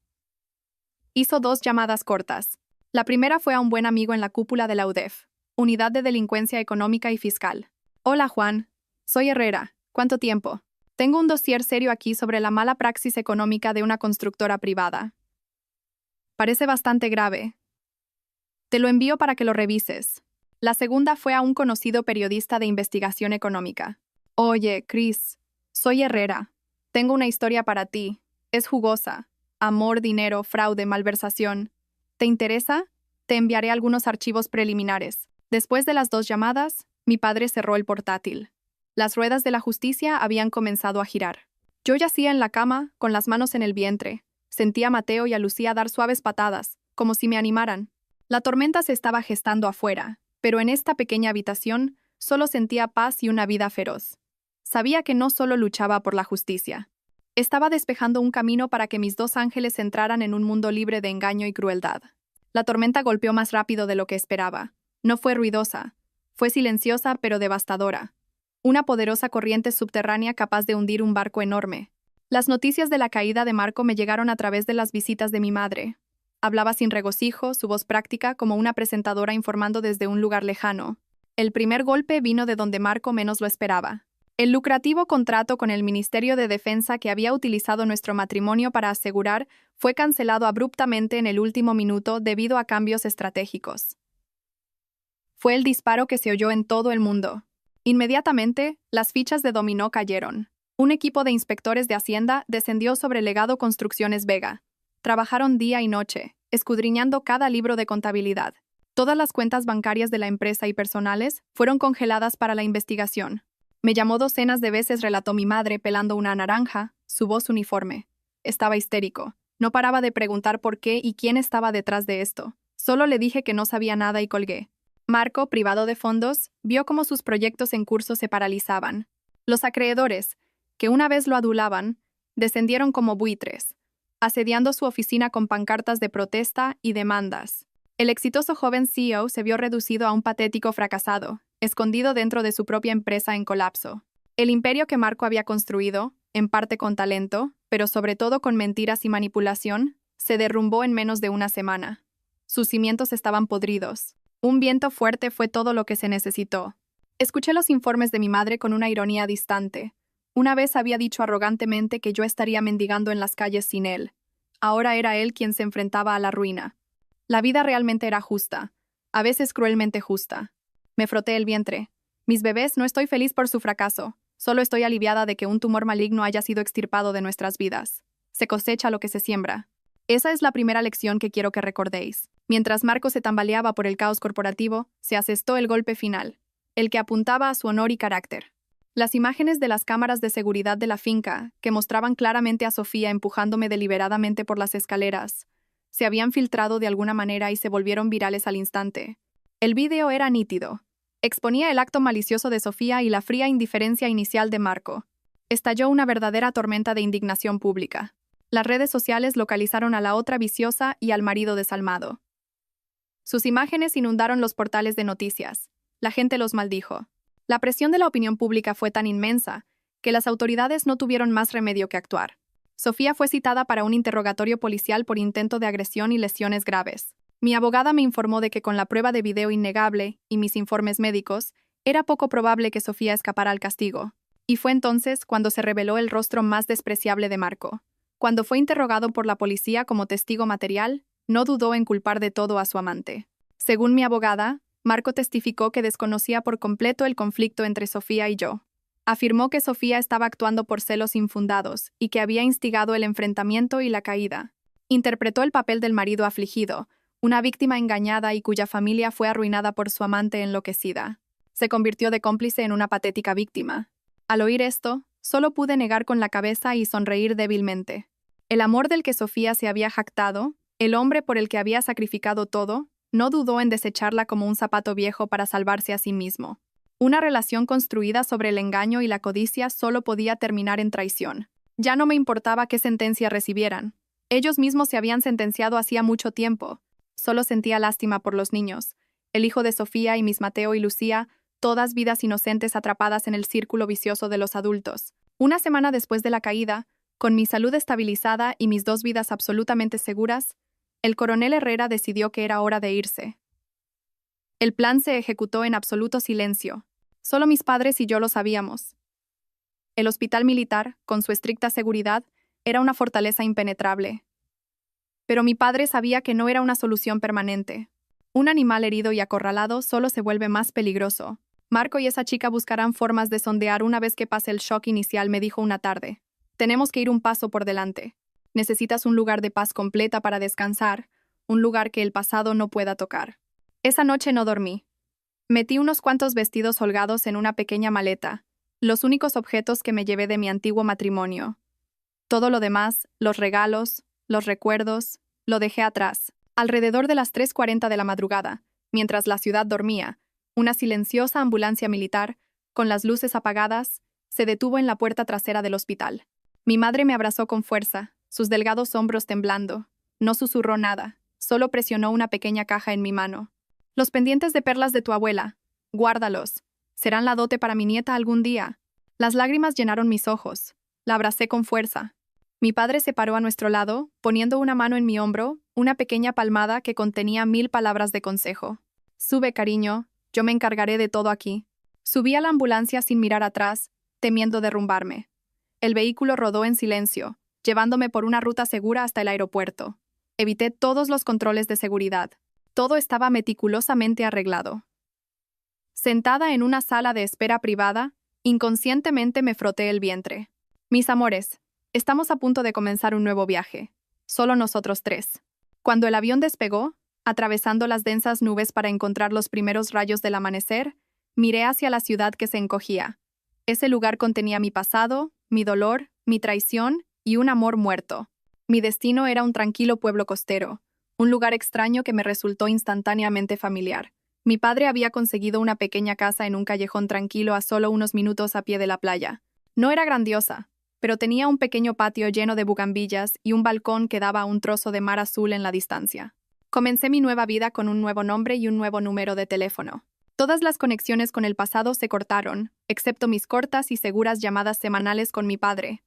Hizo 2 llamadas cortas. La primera fue a un buen amigo en la cúpula de la UDEF, Unidad de Delincuencia Económica y Fiscal. «Hola, Juan. Soy Herrera. ¿Cuánto tiempo? Tengo un dossier serio aquí sobre la mala praxis económica de una constructora privada. Parece bastante grave. Te lo envío para que lo revises». La segunda fue a un conocido periodista de investigación económica. «Oye, Chris, soy Herrera. Tengo una historia para ti. Es jugosa. amor, dinero, fraude, malversación. ¿Te interesa? Te enviaré algunos archivos preliminares. Después de las 2 llamadas, mi padre cerró el portátil. Las ruedas de la justicia habían comenzado a girar. Yo yacía en la cama, con las manos en el vientre. Sentía a Mateo y a Lucía dar suaves patadas, como si me animaran. La tormenta se estaba gestando afuera, pero en esta pequeña habitación solo sentía paz y una vida feroz. Sabía que no solo luchaba por la justicia. Estaba despejando un camino para que mis 2 ángeles entraran en un mundo libre de engaño y crueldad. La tormenta golpeó más rápido de lo que esperaba. No fue ruidosa. Fue silenciosa pero devastadora. Una poderosa corriente subterránea capaz de hundir un barco enorme. Las noticias de la caída de Marco me llegaron a través de las visitas de mi madre. Hablaba sin regocijo, su voz práctica como una presentadora informando desde un lugar lejano. El primer golpe vino de donde Marco menos lo esperaba. El lucrativo contrato con el Ministerio de Defensa que había utilizado nuestro matrimonio para asegurar fue cancelado abruptamente en el último minuto debido a cambios estratégicos. Fue el disparo que se oyó en todo el mundo. Inmediatamente, las fichas de dominó cayeron. Un equipo de inspectores de Hacienda descendió sobre el legado Construcciones Vega. Trabajaron día y noche, escudriñando cada libro de contabilidad. Todas las cuentas bancarias de la empresa y personales fueron congeladas para la investigación. Me llamó docenas de veces, relató mi madre pelando una naranja, su voz uniforme. Estaba histérico. No paraba de preguntar por qué y quién estaba detrás de esto. Solo le dije que no sabía nada y colgué. Marco, privado de fondos, vio cómo sus proyectos en curso se paralizaban. Los acreedores, que una vez lo adulaban, descendieron como buitres, asediando su oficina con pancartas de protesta y demandas. El exitoso joven CEO se vio reducido a un patético fracasado, escondido dentro de su propia empresa en colapso. El imperio que Marco había construido, en parte con talento, pero sobre todo con mentiras y manipulación, se derrumbó en menos de una semana. Sus cimientos estaban podridos. Un viento fuerte fue todo lo que se necesitó. Escuché los informes de mi madre con una ironía distante. Una vez había dicho arrogantemente que yo estaría mendigando en las calles sin él. Ahora era él quien se enfrentaba a la ruina. La vida realmente era justa, a veces cruelmente justa. Me froté el vientre. Mis bebés, no estoy feliz por su fracaso. Solo estoy aliviada de que un tumor maligno haya sido extirpado de nuestras vidas. Se cosecha lo que se siembra. Esa es la primera lección que quiero que recordéis. Mientras Marco se tambaleaba por el caos corporativo, se asestó el golpe final, el que apuntaba a su honor y carácter. Las imágenes de las cámaras de seguridad de la finca, que mostraban claramente a Sofía empujándome deliberadamente por las escaleras, se habían filtrado de alguna manera y se volvieron virales al instante. El vídeo era nítido. Exponía el acto malicioso de Sofía y la fría indiferencia inicial de Marco. Estalló una verdadera tormenta de indignación pública. Las redes sociales localizaron a la otra viciosa y al marido desalmado. Sus imágenes inundaron los portales de noticias. La gente los maldijo. La presión de la opinión pública fue tan inmensa que las autoridades no tuvieron más remedio que actuar. Sofía fue citada para un interrogatorio policial por intento de agresión y lesiones graves. Mi abogada me informó de que con la prueba de video innegable y mis informes médicos, era poco probable que Sofía escapara al castigo. Y fue entonces cuando se reveló el rostro más despreciable de Marco. Cuando fue interrogado por la policía como testigo material, no dudó en culpar de todo a su amante. Según mi abogada, Marco testificó que desconocía por completo el conflicto entre Sofía y yo. Afirmó que Sofía estaba actuando por celos infundados y que había instigado el enfrentamiento y la caída. Interpretó el papel del marido afligido, una víctima engañada y cuya familia fue arruinada por su amante enloquecida. Se convirtió de cómplice en una patética víctima. Al oír esto, solo pude negar con la cabeza y sonreír débilmente. El amor del que Sofía se había jactado, el hombre por el que había sacrificado todo, no dudó en desecharla como un zapato viejo para salvarse a sí mismo. Una relación construida sobre el engaño y la codicia solo podía terminar en traición. Ya no me importaba qué sentencia recibieran. Ellos mismos se habían sentenciado hacía mucho tiempo. Solo sentía lástima por los niños. El hijo de Sofía y mis Mateo y Lucía, todas vidas inocentes atrapadas en el círculo vicioso de los adultos. Una semana después de la caída, con mi salud estabilizada y mis 2 vidas absolutamente seguras, el coronel Herrera decidió que era hora de irse. El plan se ejecutó en absoluto silencio. Solo mis padres y yo lo sabíamos. El hospital militar, con su estricta seguridad, era una fortaleza impenetrable. Pero mi padre sabía que no era una solución permanente. Un animal herido y acorralado solo se vuelve más peligroso. Marco y esa chica buscarán formas de sondear una vez que pase el shock inicial, me dijo una tarde. Tenemos que ir un paso por delante. Necesitas un lugar de paz completa para descansar, un lugar que el pasado no pueda tocar. Esa noche no dormí. Metí unos cuantos vestidos holgados en una pequeña maleta, los únicos objetos que me llevé de mi antiguo matrimonio. Todo lo demás, los regalos, los recuerdos, lo dejé atrás. Alrededor de las 3:40 de la madrugada, mientras la ciudad dormía, una silenciosa ambulancia militar, con las luces apagadas, se detuvo en la puerta trasera del hospital. Mi madre me abrazó con fuerza, sus delgados hombros temblando. No susurró nada, solo presionó una pequeña caja en mi mano. Los pendientes de perlas de tu abuela, guárdalos. Serán la dote para mi nieta algún día. Las lágrimas llenaron mis ojos. La abracé con fuerza. Mi padre se paró a nuestro lado, poniendo una mano en mi hombro, una pequeña palmada que contenía 1000 palabras de consejo. Sube, cariño, yo me encargaré de todo aquí. Subí a la ambulancia sin mirar atrás, temiendo derrumbarme. El vehículo rodó en silencio, llevándome por una ruta segura hasta el aeropuerto. Evité todos los controles de seguridad. Todo estaba meticulosamente arreglado. Sentada en una sala de espera privada, inconscientemente me froté el vientre. Mis amores, estamos a punto de comenzar un nuevo viaje. Solo nosotros 3. Cuando el avión despegó, atravesando las densas nubes para encontrar los primeros rayos del amanecer, miré hacia la ciudad que se encogía. Ese lugar contenía mi pasado, mi dolor, mi traición y un amor muerto. Mi destino era un tranquilo pueblo costero, un lugar extraño que me resultó instantáneamente familiar. Mi padre había conseguido una pequeña casa en un callejón tranquilo a solo unos minutos a pie de la playa. No era grandiosa, pero tenía un pequeño patio lleno de bugambillas y un balcón que daba a un trozo de mar azul en la distancia. Comencé mi nueva vida con un nuevo nombre y un nuevo número de teléfono. Todas las conexiones con el pasado se cortaron, excepto mis cortas y seguras llamadas semanales con mi padre.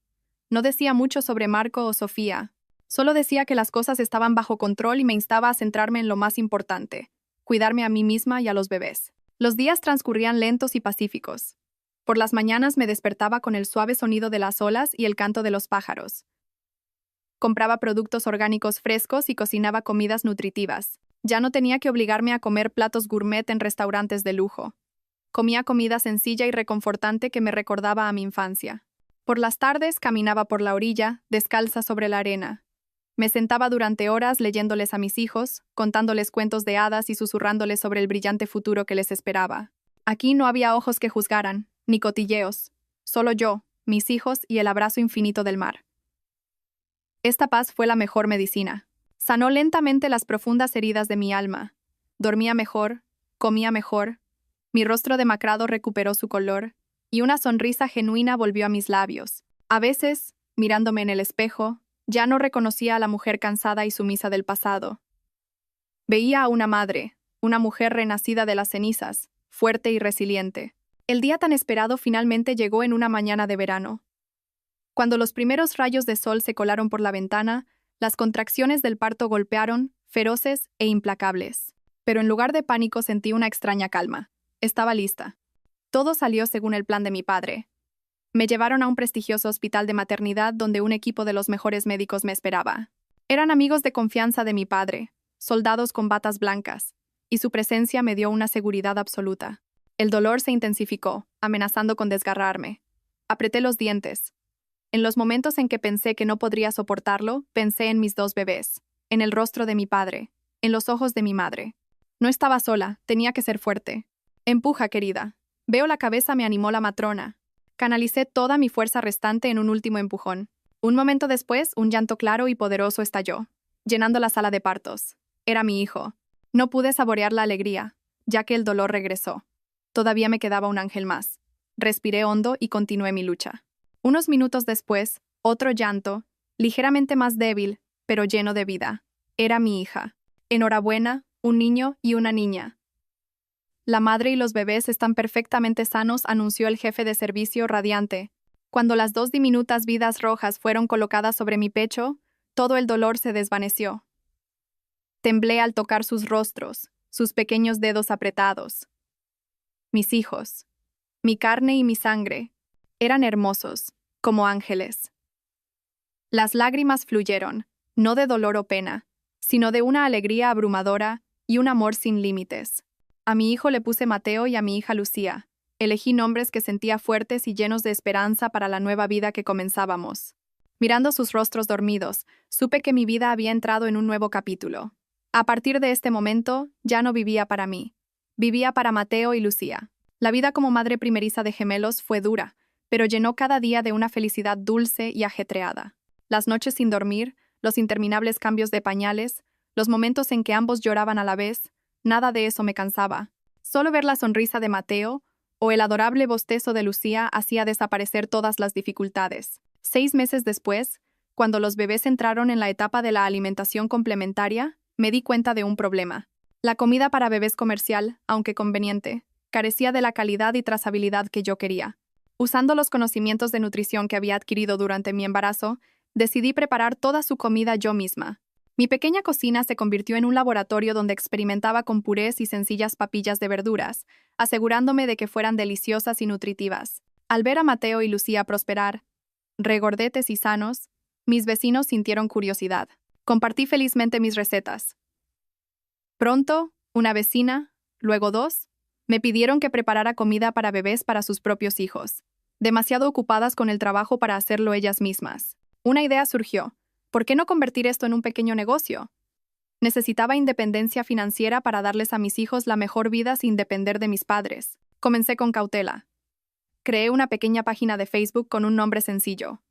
No decía mucho sobre Marco o Sofía. Solo decía que las cosas estaban bajo control y me instaba a centrarme en lo más importante: cuidarme a mí misma y a los bebés. Los días transcurrían lentos y pacíficos. Por las mañanas me despertaba con el suave sonido de las olas y el canto de los pájaros. Compraba productos orgánicos frescos y cocinaba comidas nutritivas. Ya no tenía que obligarme a comer platos gourmet en restaurantes de lujo. Comía comida sencilla y reconfortante que me recordaba a mi infancia. Por las tardes caminaba por la orilla, descalza sobre la arena. Me sentaba durante horas leyéndoles a mis hijos, contándoles cuentos de hadas y susurrándoles sobre el brillante futuro que les esperaba. Aquí no había ojos que juzgaran, ni cotilleos. Solo yo, mis hijos y el abrazo infinito del mar. Esta paz fue la mejor medicina. Sanó lentamente las profundas heridas de mi alma. Dormía mejor, comía mejor, mi rostro demacrado recuperó su color, y una sonrisa genuina volvió a mis labios. A veces, mirándome en el espejo, ya no reconocía a la mujer cansada y sumisa del pasado. Veía a una madre, una mujer renacida de las cenizas, fuerte y resiliente. El día tan esperado finalmente llegó en una mañana de verano. Cuando los primeros rayos de sol se colaron por la ventana, las contracciones del parto golpearon, feroces e implacables. Pero en lugar de pánico sentí una extraña calma. Estaba lista. Todo salió según el plan de mi padre. Me llevaron a un prestigioso hospital de maternidad donde un equipo de los mejores médicos me esperaba. Eran amigos de confianza de mi padre, soldados con batas blancas, y su presencia me dio una seguridad absoluta. El dolor se intensificó, amenazando con desgarrarme. Apreté los dientes. En los momentos en que pensé que no podría soportarlo, pensé en mis 2 bebés, en el rostro de mi padre, en los ojos de mi madre. No estaba sola, tenía que ser fuerte. Empuja, querida. Veo la cabeza, me animó la matrona. Canalicé toda mi fuerza restante en un último empujón. Un momento después, un llanto claro y poderoso estalló, llenando la sala de partos. Era mi hijo. No pude saborear la alegría, ya que el dolor regresó. Todavía me quedaba un ángel más. Respiré hondo y continué mi lucha. Unos minutos después, otro llanto, ligeramente más débil, pero lleno de vida. Era mi hija. Enhorabuena, un niño y una niña. La madre y los bebés están perfectamente sanos, anunció el jefe de servicio radiante. Cuando las 2 diminutas vidas rojas fueron colocadas sobre mi pecho, todo el dolor se desvaneció. Temblé al tocar sus rostros, sus pequeños dedos apretados. Mis hijos, mi carne y mi sangre, eran hermosos, como ángeles. Las lágrimas fluyeron, no de dolor o pena, sino de una alegría abrumadora y un amor sin límites. A mi hijo le puse Mateo y a mi hija Lucía. Elegí nombres que sentía fuertes y llenos de esperanza para la nueva vida que comenzábamos. Mirando sus rostros dormidos, supe que mi vida había entrado en un nuevo capítulo. A partir de este momento, ya no vivía para mí. Vivía para Mateo y Lucía. La vida como madre primeriza de gemelos fue dura, pero llenó cada día de una felicidad dulce y ajetreada. Las noches sin dormir, los interminables cambios de pañales, los momentos en que ambos lloraban a la vez, nada de eso me cansaba. Solo ver la sonrisa de Mateo o el adorable bostezo de Lucía hacía desaparecer todas las dificultades. 6 meses después, cuando los bebés entraron en la etapa de la alimentación complementaria, me di cuenta de un problema. La comida para bebés comercial, aunque conveniente, carecía de la calidad y trazabilidad que yo quería. Usando los conocimientos de nutrición que había adquirido durante mi embarazo, decidí preparar toda su comida yo misma. Mi pequeña cocina se convirtió en un laboratorio donde experimentaba con purés y sencillas papillas de verduras, asegurándome de que fueran deliciosas y nutritivas. Al ver a Mateo y Lucía prosperar, regordetes y sanos, mis vecinos sintieron curiosidad. Compartí felizmente mis recetas. Pronto, una vecina, luego 2, me pidieron que preparara comida para bebés para sus propios hijos, demasiado ocupadas con el trabajo para hacerlo ellas mismas. Una idea surgió. ¿Por qué no convertir esto en un pequeño negocio? Necesitaba independencia financiera para darles a mis hijos la mejor vida sin depender de mis padres. Comencé con cautela. Creé una pequeña página de Facebook con un nombre sencillo: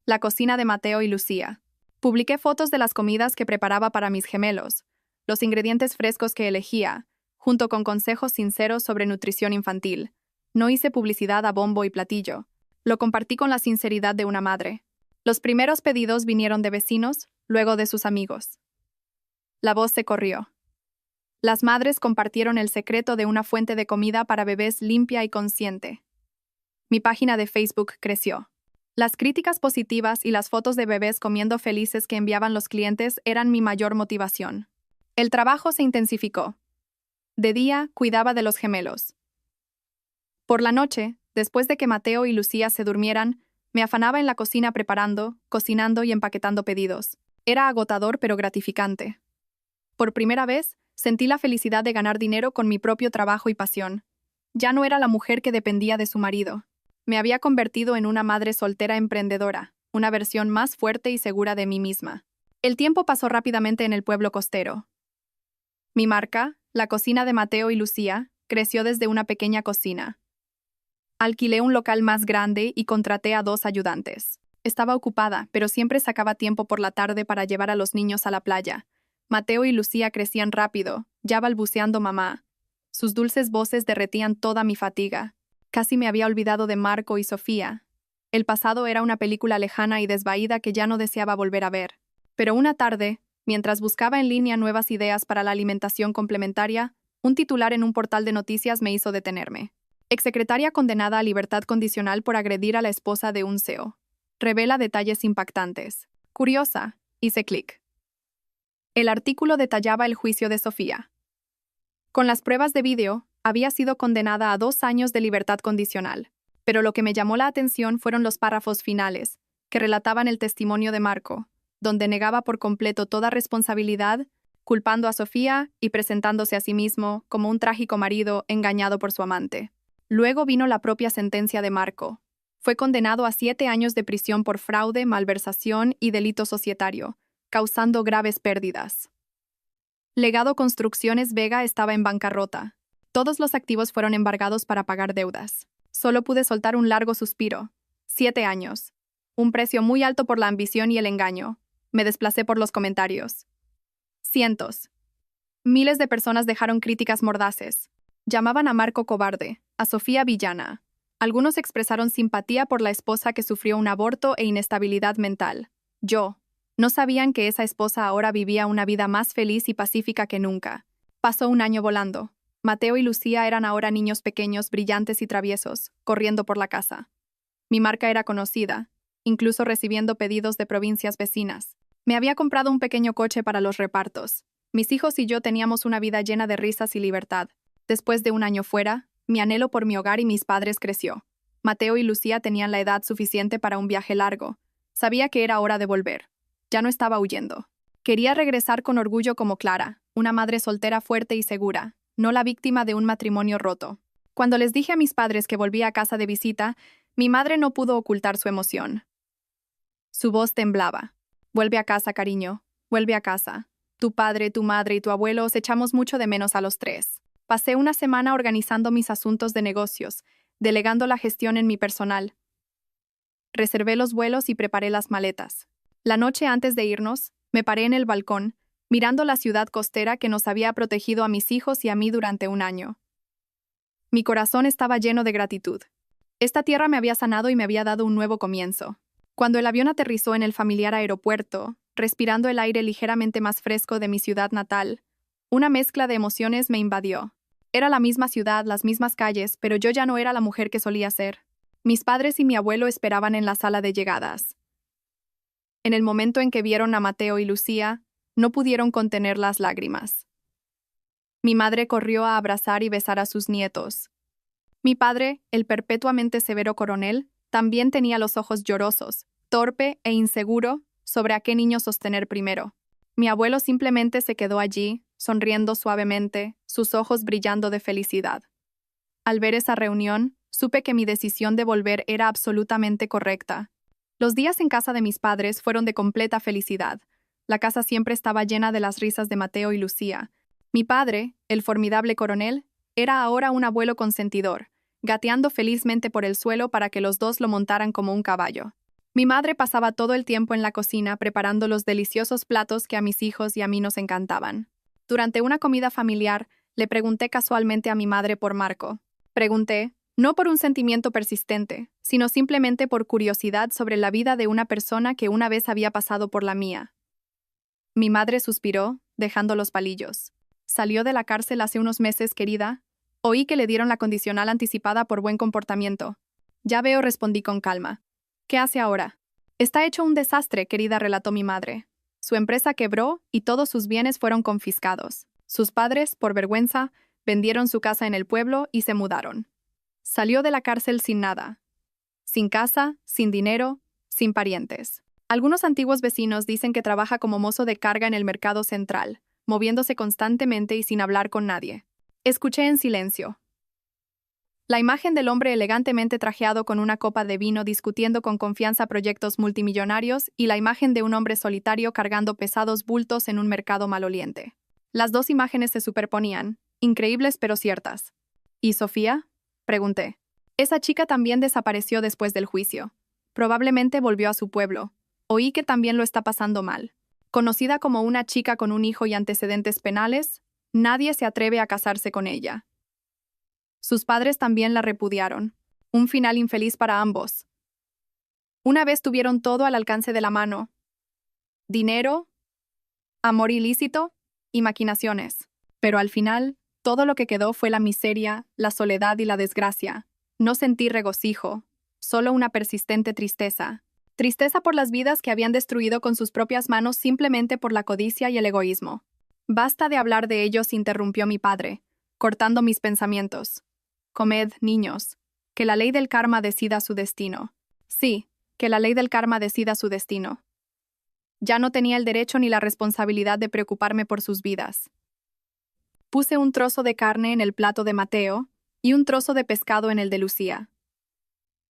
La cocina de Mateo y Lucía. Publiqué fotos de las comidas que preparaba para mis gemelos, los ingredientes frescos que elegía, junto con consejos sinceros sobre nutrición infantil. No hice publicidad a bombo y platillo. Lo compartí con la sinceridad de una madre. Los primeros pedidos vinieron de vecinos, luego de sus amigos. La voz se corrió. Las madres compartieron el secreto de una fuente de comida para bebés limpia y consciente. Mi página de Facebook creció. Las críticas positivas y las fotos de bebés comiendo felices que enviaban los clientes eran mi mayor motivación. El trabajo se intensificó. De día, cuidaba de los gemelos. Por la noche, después de que Mateo y Lucía se durmieran, me afanaba en la cocina preparando, cocinando y empaquetando pedidos. Era agotador pero gratificante. Por primera vez, sentí la felicidad de ganar dinero con mi propio trabajo y pasión. Ya no era la mujer que dependía de su marido. Me había convertido en una madre soltera emprendedora, una versión más fuerte y segura de mí misma. El tiempo pasó rápidamente en el pueblo costero. Mi marca, la cocina de Mateo y Lucía, creció desde una pequeña cocina. Alquilé un local más grande y contraté a 2 ayudantes. Estaba ocupada, pero siempre sacaba tiempo por la tarde para llevar a los niños a la playa. Mateo y Lucía crecían rápido, ya balbuceando mamá. Sus dulces voces derretían toda mi fatiga. Casi me había olvidado de Marco y Sofía. El pasado era una película lejana y desvaída que ya no deseaba volver a ver. Pero una tarde, mientras buscaba en línea nuevas ideas para la alimentación complementaria, un titular en un portal de noticias me hizo detenerme. Exsecretaria condenada a libertad condicional por agredir a la esposa de un CEO. Revela detalles impactantes. Curiosa, hice clic. El artículo detallaba el juicio de Sofía. Con las pruebas de vídeo, había sido condenada a 2 años de libertad condicional. Pero lo que me llamó la atención fueron los párrafos finales, que relataban el testimonio de Marco, donde negaba por completo toda responsabilidad, culpando a Sofía y presentándose a sí mismo como un trágico marido engañado por su amante. Luego vino la propia sentencia de Marco. Fue condenado a 7 años de prisión por fraude, malversación y delito societario, causando graves pérdidas. Legado Construcciones Vega estaba en bancarrota. Todos los activos fueron embargados para pagar deudas. Solo pude soltar un largo suspiro. 7 años. Un precio muy alto por la ambición y el engaño. Me desplacé por los comentarios. Cientos. Miles de personas dejaron críticas mordaces. Llamaban a Marco cobarde, a Sofía villana. Algunos expresaron simpatía por la esposa que sufrió un aborto e inestabilidad mental. No sabían que esa esposa ahora vivía una vida más feliz y pacífica que nunca. Pasó un año volando. Mateo y Lucía eran ahora niños pequeños, brillantes y traviesos, corriendo por la casa. Mi marca era conocida, incluso recibiendo pedidos de provincias vecinas. Me había comprado un pequeño coche para los repartos. Mis hijos y yo teníamos una vida llena de risas y libertad. Después de un año fuera, mi anhelo por mi hogar y mis padres creció. Mateo y Lucía tenían la edad suficiente para un viaje largo. Sabía que era hora de volver. Ya no estaba huyendo. Quería regresar con orgullo como Clara, una madre soltera fuerte y segura, no la víctima de un matrimonio roto. Cuando les dije a mis padres que volvía a casa de visita, mi madre no pudo ocultar su emoción. Su voz temblaba. Vuelve a casa, cariño. Vuelve a casa. Tu padre, tu madre y tu abuelo os echamos mucho de menos a los tres. Pasé una semana organizando mis asuntos de negocios, delegando la gestión en mi personal. Reservé los vuelos y preparé las maletas. La noche antes de irnos, me paré en el balcón, mirando la ciudad costera que nos había protegido a mis hijos y a mí durante un año. Mi corazón estaba lleno de gratitud. Esta tierra me había sanado y me había dado un nuevo comienzo. Cuando el avión aterrizó en el familiar aeropuerto, respirando el aire ligeramente más fresco de mi ciudad natal, una mezcla de emociones me invadió. Era la misma ciudad, las mismas calles, pero yo ya no era la mujer que solía ser. Mis padres y mi abuelo esperaban en la sala de llegadas. En el momento en que vieron a Mateo y Lucía, no pudieron contener las lágrimas. Mi madre corrió a abrazar y besar a sus nietos. Mi padre, el perpetuamente severo coronel, también tenía los ojos llorosos, torpe e inseguro sobre a qué niño sostener primero. Mi abuelo simplemente se quedó allí, sonriendo suavemente, sus ojos brillando de felicidad. Al ver esa reunión, supe que mi decisión de volver era absolutamente correcta. Los días en casa de mis padres fueron de completa felicidad. La casa siempre estaba llena de las risas de Mateo y Lucía. Mi padre, el formidable coronel, era ahora un abuelo consentidor, gateando felizmente por el suelo para que los dos lo montaran como un caballo. Mi madre pasaba todo el tiempo en la cocina preparando los deliciosos platos que a mis hijos y a mí nos encantaban. Durante una comida familiar, le pregunté casualmente a mi madre por Marco. Pregunté, no por un sentimiento persistente, sino simplemente por curiosidad sobre la vida de una persona que una vez había pasado por la mía. Mi madre suspiró, dejando los palillos. Salió de la cárcel hace unos meses, querida. Oí que le dieron la condicional anticipada por buen comportamiento. Ya veo, respondí con calma. ¿Qué hace ahora? Está hecho un desastre, querida, relató mi madre. Su empresa quebró y todos sus bienes fueron confiscados. Sus padres, por vergüenza, vendieron su casa en el pueblo y se mudaron. Salió de la cárcel sin nada. Sin casa, sin dinero, sin parientes. Algunos antiguos vecinos dicen que trabaja como mozo de carga en el mercado central, moviéndose constantemente y sin hablar con nadie. Escuché en silencio. La imagen del hombre elegantemente trajeado con una copa de vino discutiendo con confianza proyectos multimillonarios y la imagen de un hombre solitario cargando pesados bultos en un mercado maloliente. Las dos imágenes se superponían, increíbles pero ciertas. ¿Y Sofía? Pregunté. Esa chica también desapareció después del juicio. Probablemente volvió a su pueblo. Oí que también lo está pasando mal. Conocida como una chica con un hijo y antecedentes penales, nadie se atreve a casarse con ella. Sus padres también la repudiaron. Un final infeliz para ambos. Una vez tuvieron todo al alcance de la mano. Dinero, amor ilícito y maquinaciones. Pero al final, todo lo que quedó fue la miseria, la soledad y la desgracia. No sentí regocijo, solo una persistente tristeza. Tristeza por las vidas que habían destruido con sus propias manos simplemente por la codicia y el egoísmo. Basta de hablar de ellos, interrumpió mi padre, cortando mis pensamientos. Comed, niños, que la ley del karma decida su destino. Sí, que la ley del karma decida su destino. Ya no tenía el derecho ni la responsabilidad de preocuparme por sus vidas. Puse un trozo de carne en el plato de Mateo y un trozo de pescado en el de Lucía.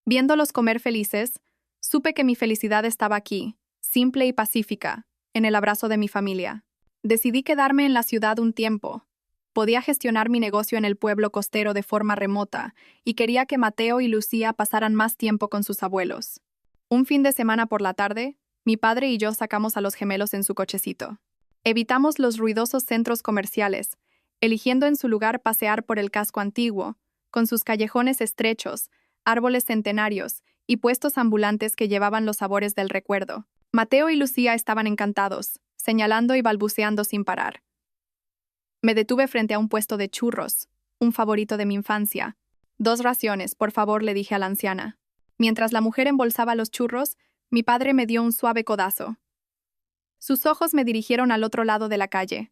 Viéndolos comer felices, supe que mi felicidad estaba aquí, simple y pacífica, en el abrazo de mi familia. Decidí quedarme en la ciudad un tiempo. Podía gestionar mi negocio en el pueblo costero de forma remota y quería que Mateo y Lucía pasaran más tiempo con sus abuelos. Un fin de semana por la tarde, mi padre y yo sacamos a los gemelos en su cochecito. Evitamos los ruidosos centros comerciales, eligiendo en su lugar pasear por el casco antiguo, con sus callejones estrechos, árboles centenarios y puestos ambulantes que llevaban los sabores del recuerdo. Mateo y Lucía estaban encantados, señalando y balbuceando sin parar. Me detuve frente a un puesto de churros, un favorito de mi infancia. 2 raciones, por favor, le dije a la anciana. Mientras la mujer embolsaba los churros, mi padre me dio un suave codazo. Sus ojos me dirigieron al otro lado de la calle.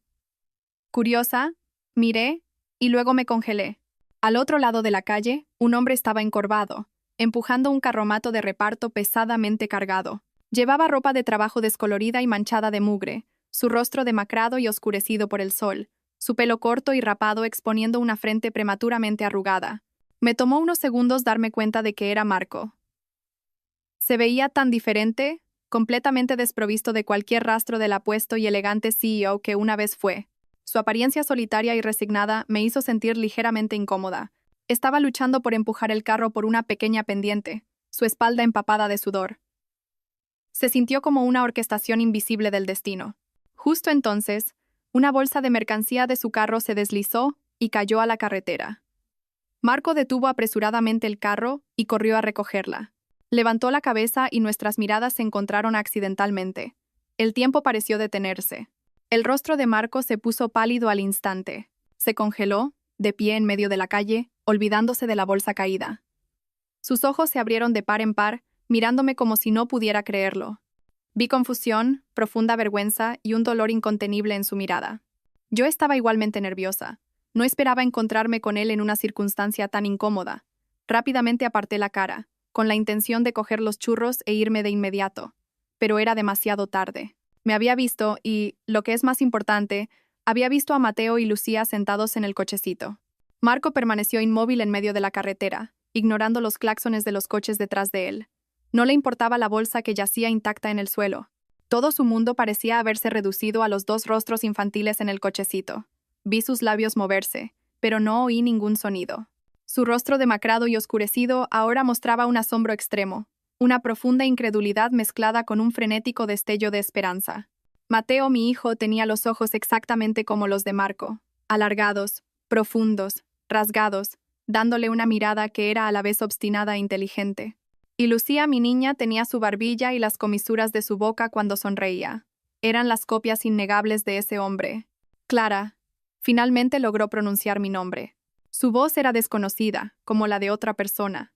Curiosa, miré y luego me congelé. Al otro lado de la calle, un hombre estaba encorvado, empujando un carromato de reparto pesadamente cargado. Llevaba ropa de trabajo descolorida y manchada de mugre, su rostro demacrado y oscurecido por el sol, su pelo corto y rapado exponiendo una frente prematuramente arrugada. Me tomó unos segundos darme cuenta de que era Marco. Se veía tan diferente, completamente desprovisto de cualquier rastro del apuesto y elegante CEO que una vez fue. Su apariencia solitaria y resignada me hizo sentir ligeramente incómoda. Estaba luchando por empujar el carro por una pequeña pendiente, su espalda empapada de sudor. Se sintió como una orquestación invisible del destino. Justo entonces, una bolsa de mercancía de su carro se deslizó y cayó a la carretera. Marco detuvo apresuradamente el carro y corrió a recogerla. Levantó la cabeza y nuestras miradas se encontraron accidentalmente. El tiempo pareció detenerse. El rostro de Marco se puso pálido al instante. Se congeló, de pie en medio de la calle, olvidándose de la bolsa caída. Sus ojos se abrieron de par en par, mirándome como si no pudiera creerlo. Vi confusión, profunda vergüenza y un dolor incontenible en su mirada. Yo estaba igualmente nerviosa. No esperaba encontrarme con él en una circunstancia tan incómoda. Rápidamente aparté la cara, con la intención de coger los churros e irme de inmediato. Pero era demasiado tarde. Me había visto y, lo que es más importante, había visto a Mateo y Lucía sentados en el cochecito. Marco permaneció inmóvil en medio de la carretera, ignorando los claxones de los coches detrás de él. No le importaba la bolsa que yacía intacta en el suelo. Todo su mundo parecía haberse reducido a los dos rostros infantiles en el cochecito. Vi sus labios moverse, pero no oí ningún sonido. Su rostro demacrado y oscurecido ahora mostraba un asombro extremo, una profunda incredulidad mezclada con un frenético destello de esperanza. Mateo, mi hijo, tenía los ojos exactamente como los de Marco, alargados, profundos, rasgados, dándole una mirada que era a la vez obstinada e inteligente. Y Lucía, mi niña, tenía su barbilla y las comisuras de su boca cuando sonreía. Eran las copias innegables de ese hombre. Clara. Finalmente logró pronunciar mi nombre. Su voz era desconocida, como la de otra persona.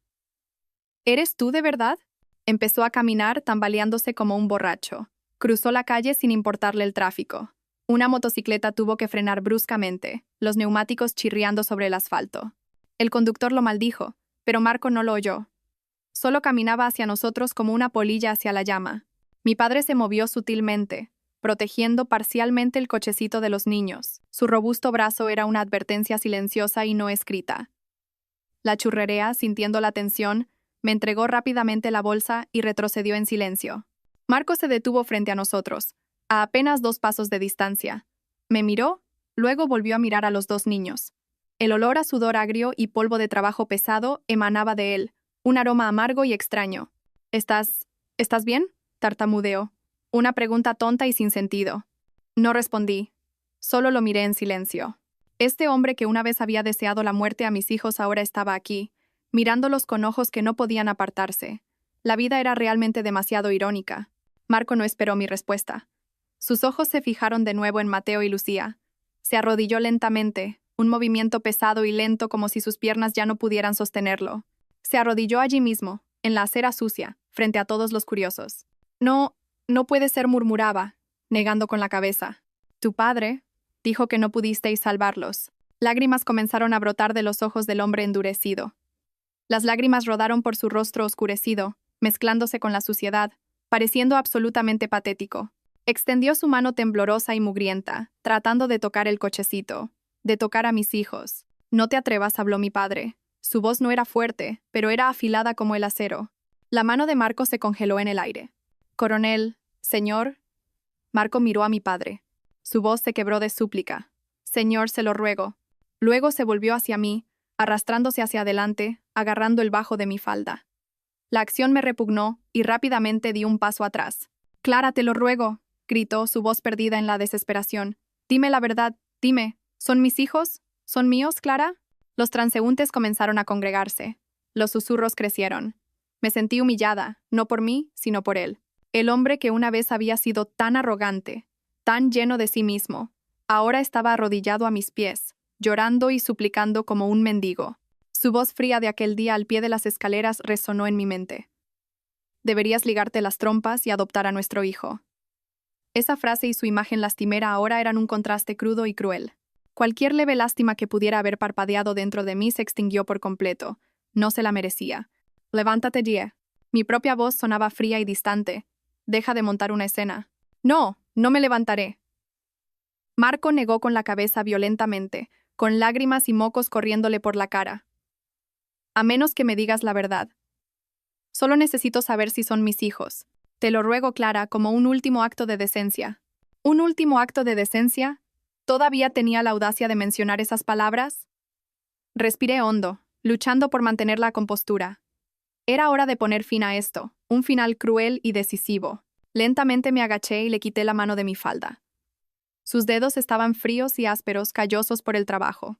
¿Eres tú de verdad? Empezó a caminar tambaleándose como un borracho. Cruzó la calle sin importarle el tráfico. Una motocicleta tuvo que frenar bruscamente, los neumáticos chirriando sobre el asfalto. El conductor lo maldijo, pero Marco no lo oyó. Solo caminaba hacia nosotros como una polilla hacia la llama. Mi padre se movió sutilmente, protegiendo parcialmente el cochecito de los niños. Su robusto brazo era una advertencia silenciosa y no escrita. La churrerea, sintiendo la tensión, me entregó rápidamente la bolsa y retrocedió en silencio. Marco se detuvo frente a nosotros, a apenas 2 pasos de distancia. Me miró, luego volvió a mirar a los 2 niños. El olor a sudor agrio y polvo de trabajo pesado emanaba de él, un aroma amargo y extraño. ¿Estás bien?, tartamudeó. Una pregunta tonta y sin sentido. No respondí. Solo lo miré en silencio. Este hombre que una vez había deseado la muerte a mis hijos ahora estaba aquí, mirándolos con ojos que no podían apartarse. La vida era realmente demasiado irónica. Marco no esperó mi respuesta. Sus ojos se fijaron de nuevo en Mateo y Lucía. Se arrodilló lentamente, un movimiento pesado y lento como si sus piernas ya no pudieran sostenerlo. Se arrodilló allí mismo, en la acera sucia, frente a todos los curiosos. No puede ser, murmuraba, negando con la cabeza. Tu padre dijo que no pudisteis salvarlos. Lágrimas comenzaron a brotar de los ojos del hombre endurecido. Las lágrimas rodaron por su rostro oscurecido, mezclándose con la suciedad, pareciendo absolutamente patético. Extendió su mano temblorosa y mugrienta, tratando de tocar el cochecito, de tocar a mis hijos. No te atrevas, habló mi padre. Su voz no era fuerte, pero era afilada como el acero. La mano de Marco se congeló en el aire. Coronel, señor. Marco miró a mi padre. Su voz se quebró de súplica. Señor, se lo ruego. Luego se volvió hacia mí, arrastrándose hacia adelante, agarrando el bajo de mi falda. La acción me repugnó y rápidamente di un paso atrás. Clara, te lo ruego, gritó, su voz perdida en la desesperación. Dime la verdad, dime, ¿son mis hijos? ¿Son míos, Clara? Los transeúntes comenzaron a congregarse. Los susurros crecieron. Me sentí humillada, no por mí, sino por él. El hombre que una vez había sido tan arrogante, tan lleno de sí mismo, ahora estaba arrodillado a mis pies, llorando y suplicando como un mendigo. Su voz fría de aquel día al pie de las escaleras resonó en mi mente. Deberías ligarte las trompas y adoptar a nuestro hijo. Esa frase y su imagen lastimera ahora eran un contraste crudo y cruel. Cualquier leve lástima que pudiera haber parpadeado dentro de mí se extinguió por completo. No se la merecía. Levántate, Die. Mi propia voz sonaba fría y distante. Deja de montar una escena. No, no me levantaré. Marco negó con la cabeza violentamente, con lágrimas y mocos corriéndole por la cara. A menos que me digas la verdad. Solo necesito saber si son mis hijos. Te lo ruego, Clara, como un último acto de decencia. ¿Un último acto de decencia? ¿Todavía tenía la audacia de mencionar esas palabras? Respiré hondo, luchando por mantener la compostura. Era hora de poner fin a esto, un final cruel y decisivo. Lentamente me agaché y le quité la mano de mi falda. Sus dedos estaban fríos y ásperos, callosos por el trabajo.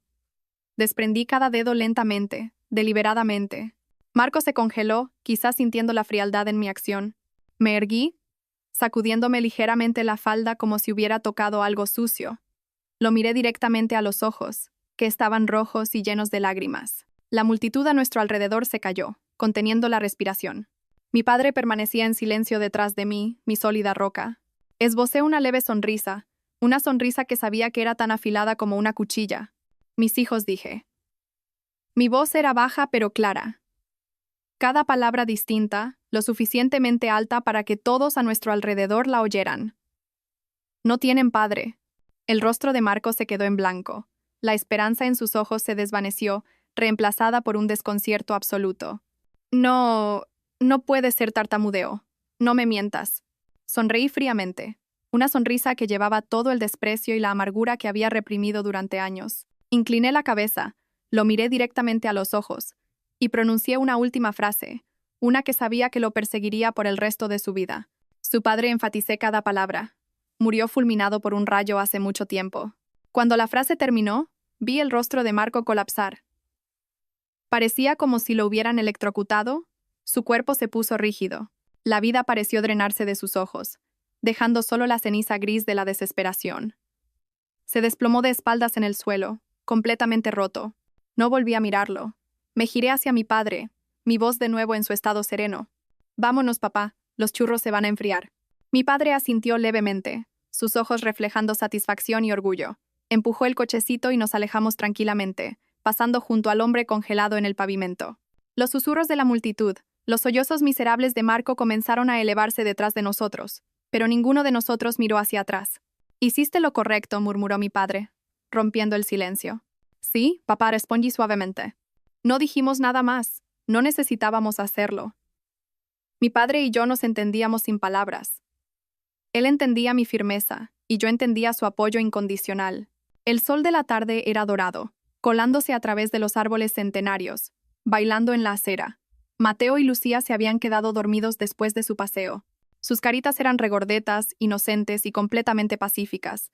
Desprendí cada dedo lentamente, deliberadamente. Marco se congeló, quizás sintiendo la frialdad en mi acción. Me erguí, sacudiéndome ligeramente la falda como si hubiera tocado algo sucio. Lo miré directamente a los ojos, que estaban rojos y llenos de lágrimas. La multitud a nuestro alrededor se calló, conteniendo la respiración. Mi padre permanecía en silencio detrás de mí, mi sólida roca. Esbocé una leve sonrisa, una sonrisa que sabía que era tan afilada como una cuchilla. Mis hijos, dije. Mi voz era baja pero clara. Cada palabra distinta, lo suficientemente alta para que todos a nuestro alrededor la oyeran. No tienen padre. El rostro de Marco se quedó en blanco. La esperanza en sus ojos se desvaneció, reemplazada por un desconcierto absoluto. No puede ser, tartamudeo. No me mientas. Sonreí fríamente. Una sonrisa que llevaba todo el desprecio y la amargura que había reprimido durante años. Incliné la cabeza, lo miré directamente a los ojos, y pronuncié una última frase, una que sabía que lo perseguiría por el resto de su vida. Su padre, enfaticé cada palabra. Murió fulminado por un rayo hace mucho tiempo. Cuando la frase terminó, vi el rostro de Marco colapsar. Parecía como si lo hubieran electrocutado. Su cuerpo se puso rígido. La vida pareció drenarse de sus ojos, dejando solo la ceniza gris de la desesperación. Se desplomó de espaldas en el suelo, completamente roto. No volví a mirarlo. Me giré hacia mi padre, mi voz de nuevo en su estado sereno. Vámonos, papá, los churros se van a enfriar. Mi padre asintió levemente, sus ojos reflejando satisfacción y orgullo. Empujó el cochecito y nos alejamos tranquilamente, pasando junto al hombre congelado en el pavimento. Los susurros de la multitud, los sollozos miserables de Marco comenzaron a elevarse detrás de nosotros, pero ninguno de nosotros miró hacia atrás. «Hiciste lo correcto», murmuró mi padre, rompiendo el silencio. «Sí, papá», respondí suavemente. No dijimos nada más, no necesitábamos hacerlo. Mi padre y yo nos entendíamos sin palabras. Él entendía mi firmeza, y yo entendía su apoyo incondicional. El sol de la tarde era dorado, colándose a través de los árboles centenarios, bailando en la acera. Mateo y Lucía se habían quedado dormidos después de su paseo. Sus caritas eran regordetas, inocentes y completamente pacíficas.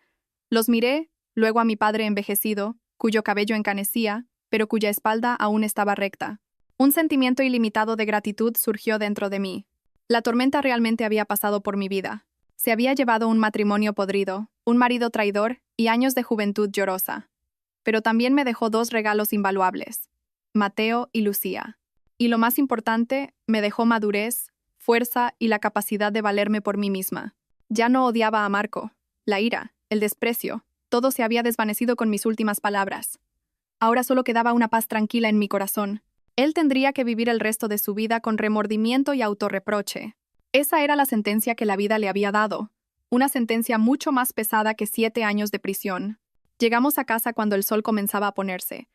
Los miré, luego a mi padre envejecido, cuyo cabello encanecía, pero cuya espalda aún estaba recta. Un sentimiento ilimitado de gratitud surgió dentro de mí. La tormenta realmente había pasado por mi vida. Se había llevado un matrimonio podrido, un marido traidor y años de juventud llorosa. Pero también me dejó dos regalos invaluables: Mateo y Lucía. Y lo más importante, me dejó madurez, fuerza y la capacidad de valerme por mí misma. Ya no odiaba a Marco. La ira, el desprecio, todo se había desvanecido con mis últimas palabras. Ahora solo quedaba una paz tranquila en mi corazón. Él tendría que vivir el resto de su vida con remordimiento y autorreproche. Esa era la sentencia que la vida le había dado, una sentencia mucho más pesada que 7 años de prisión. Llegamos a casa cuando el sol comenzaba a ponerse.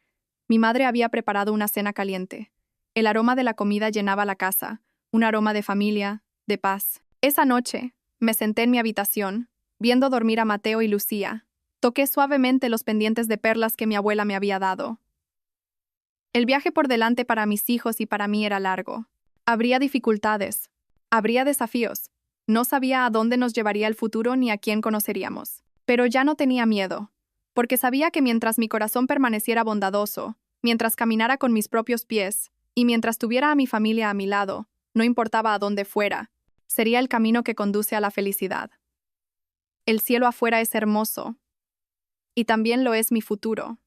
Mi madre había preparado una cena caliente. El aroma de la comida llenaba la casa, un aroma de familia, de paz. Esa noche, me senté en mi habitación, viendo dormir a Mateo y Lucía. Toqué suavemente los pendientes de perlas que mi abuela me había dado. El viaje por delante para mis hijos y para mí era largo. Habría dificultades. Habría desafíos. No sabía a dónde nos llevaría el futuro ni a quién conoceríamos. Pero ya no tenía miedo, porque sabía que mientras mi corazón permaneciera bondadoso, mientras caminara con mis propios pies, y mientras tuviera a mi familia a mi lado, no importaba a dónde fuera, sería el camino que conduce a la felicidad. El cielo afuera es hermoso, y también lo es mi futuro.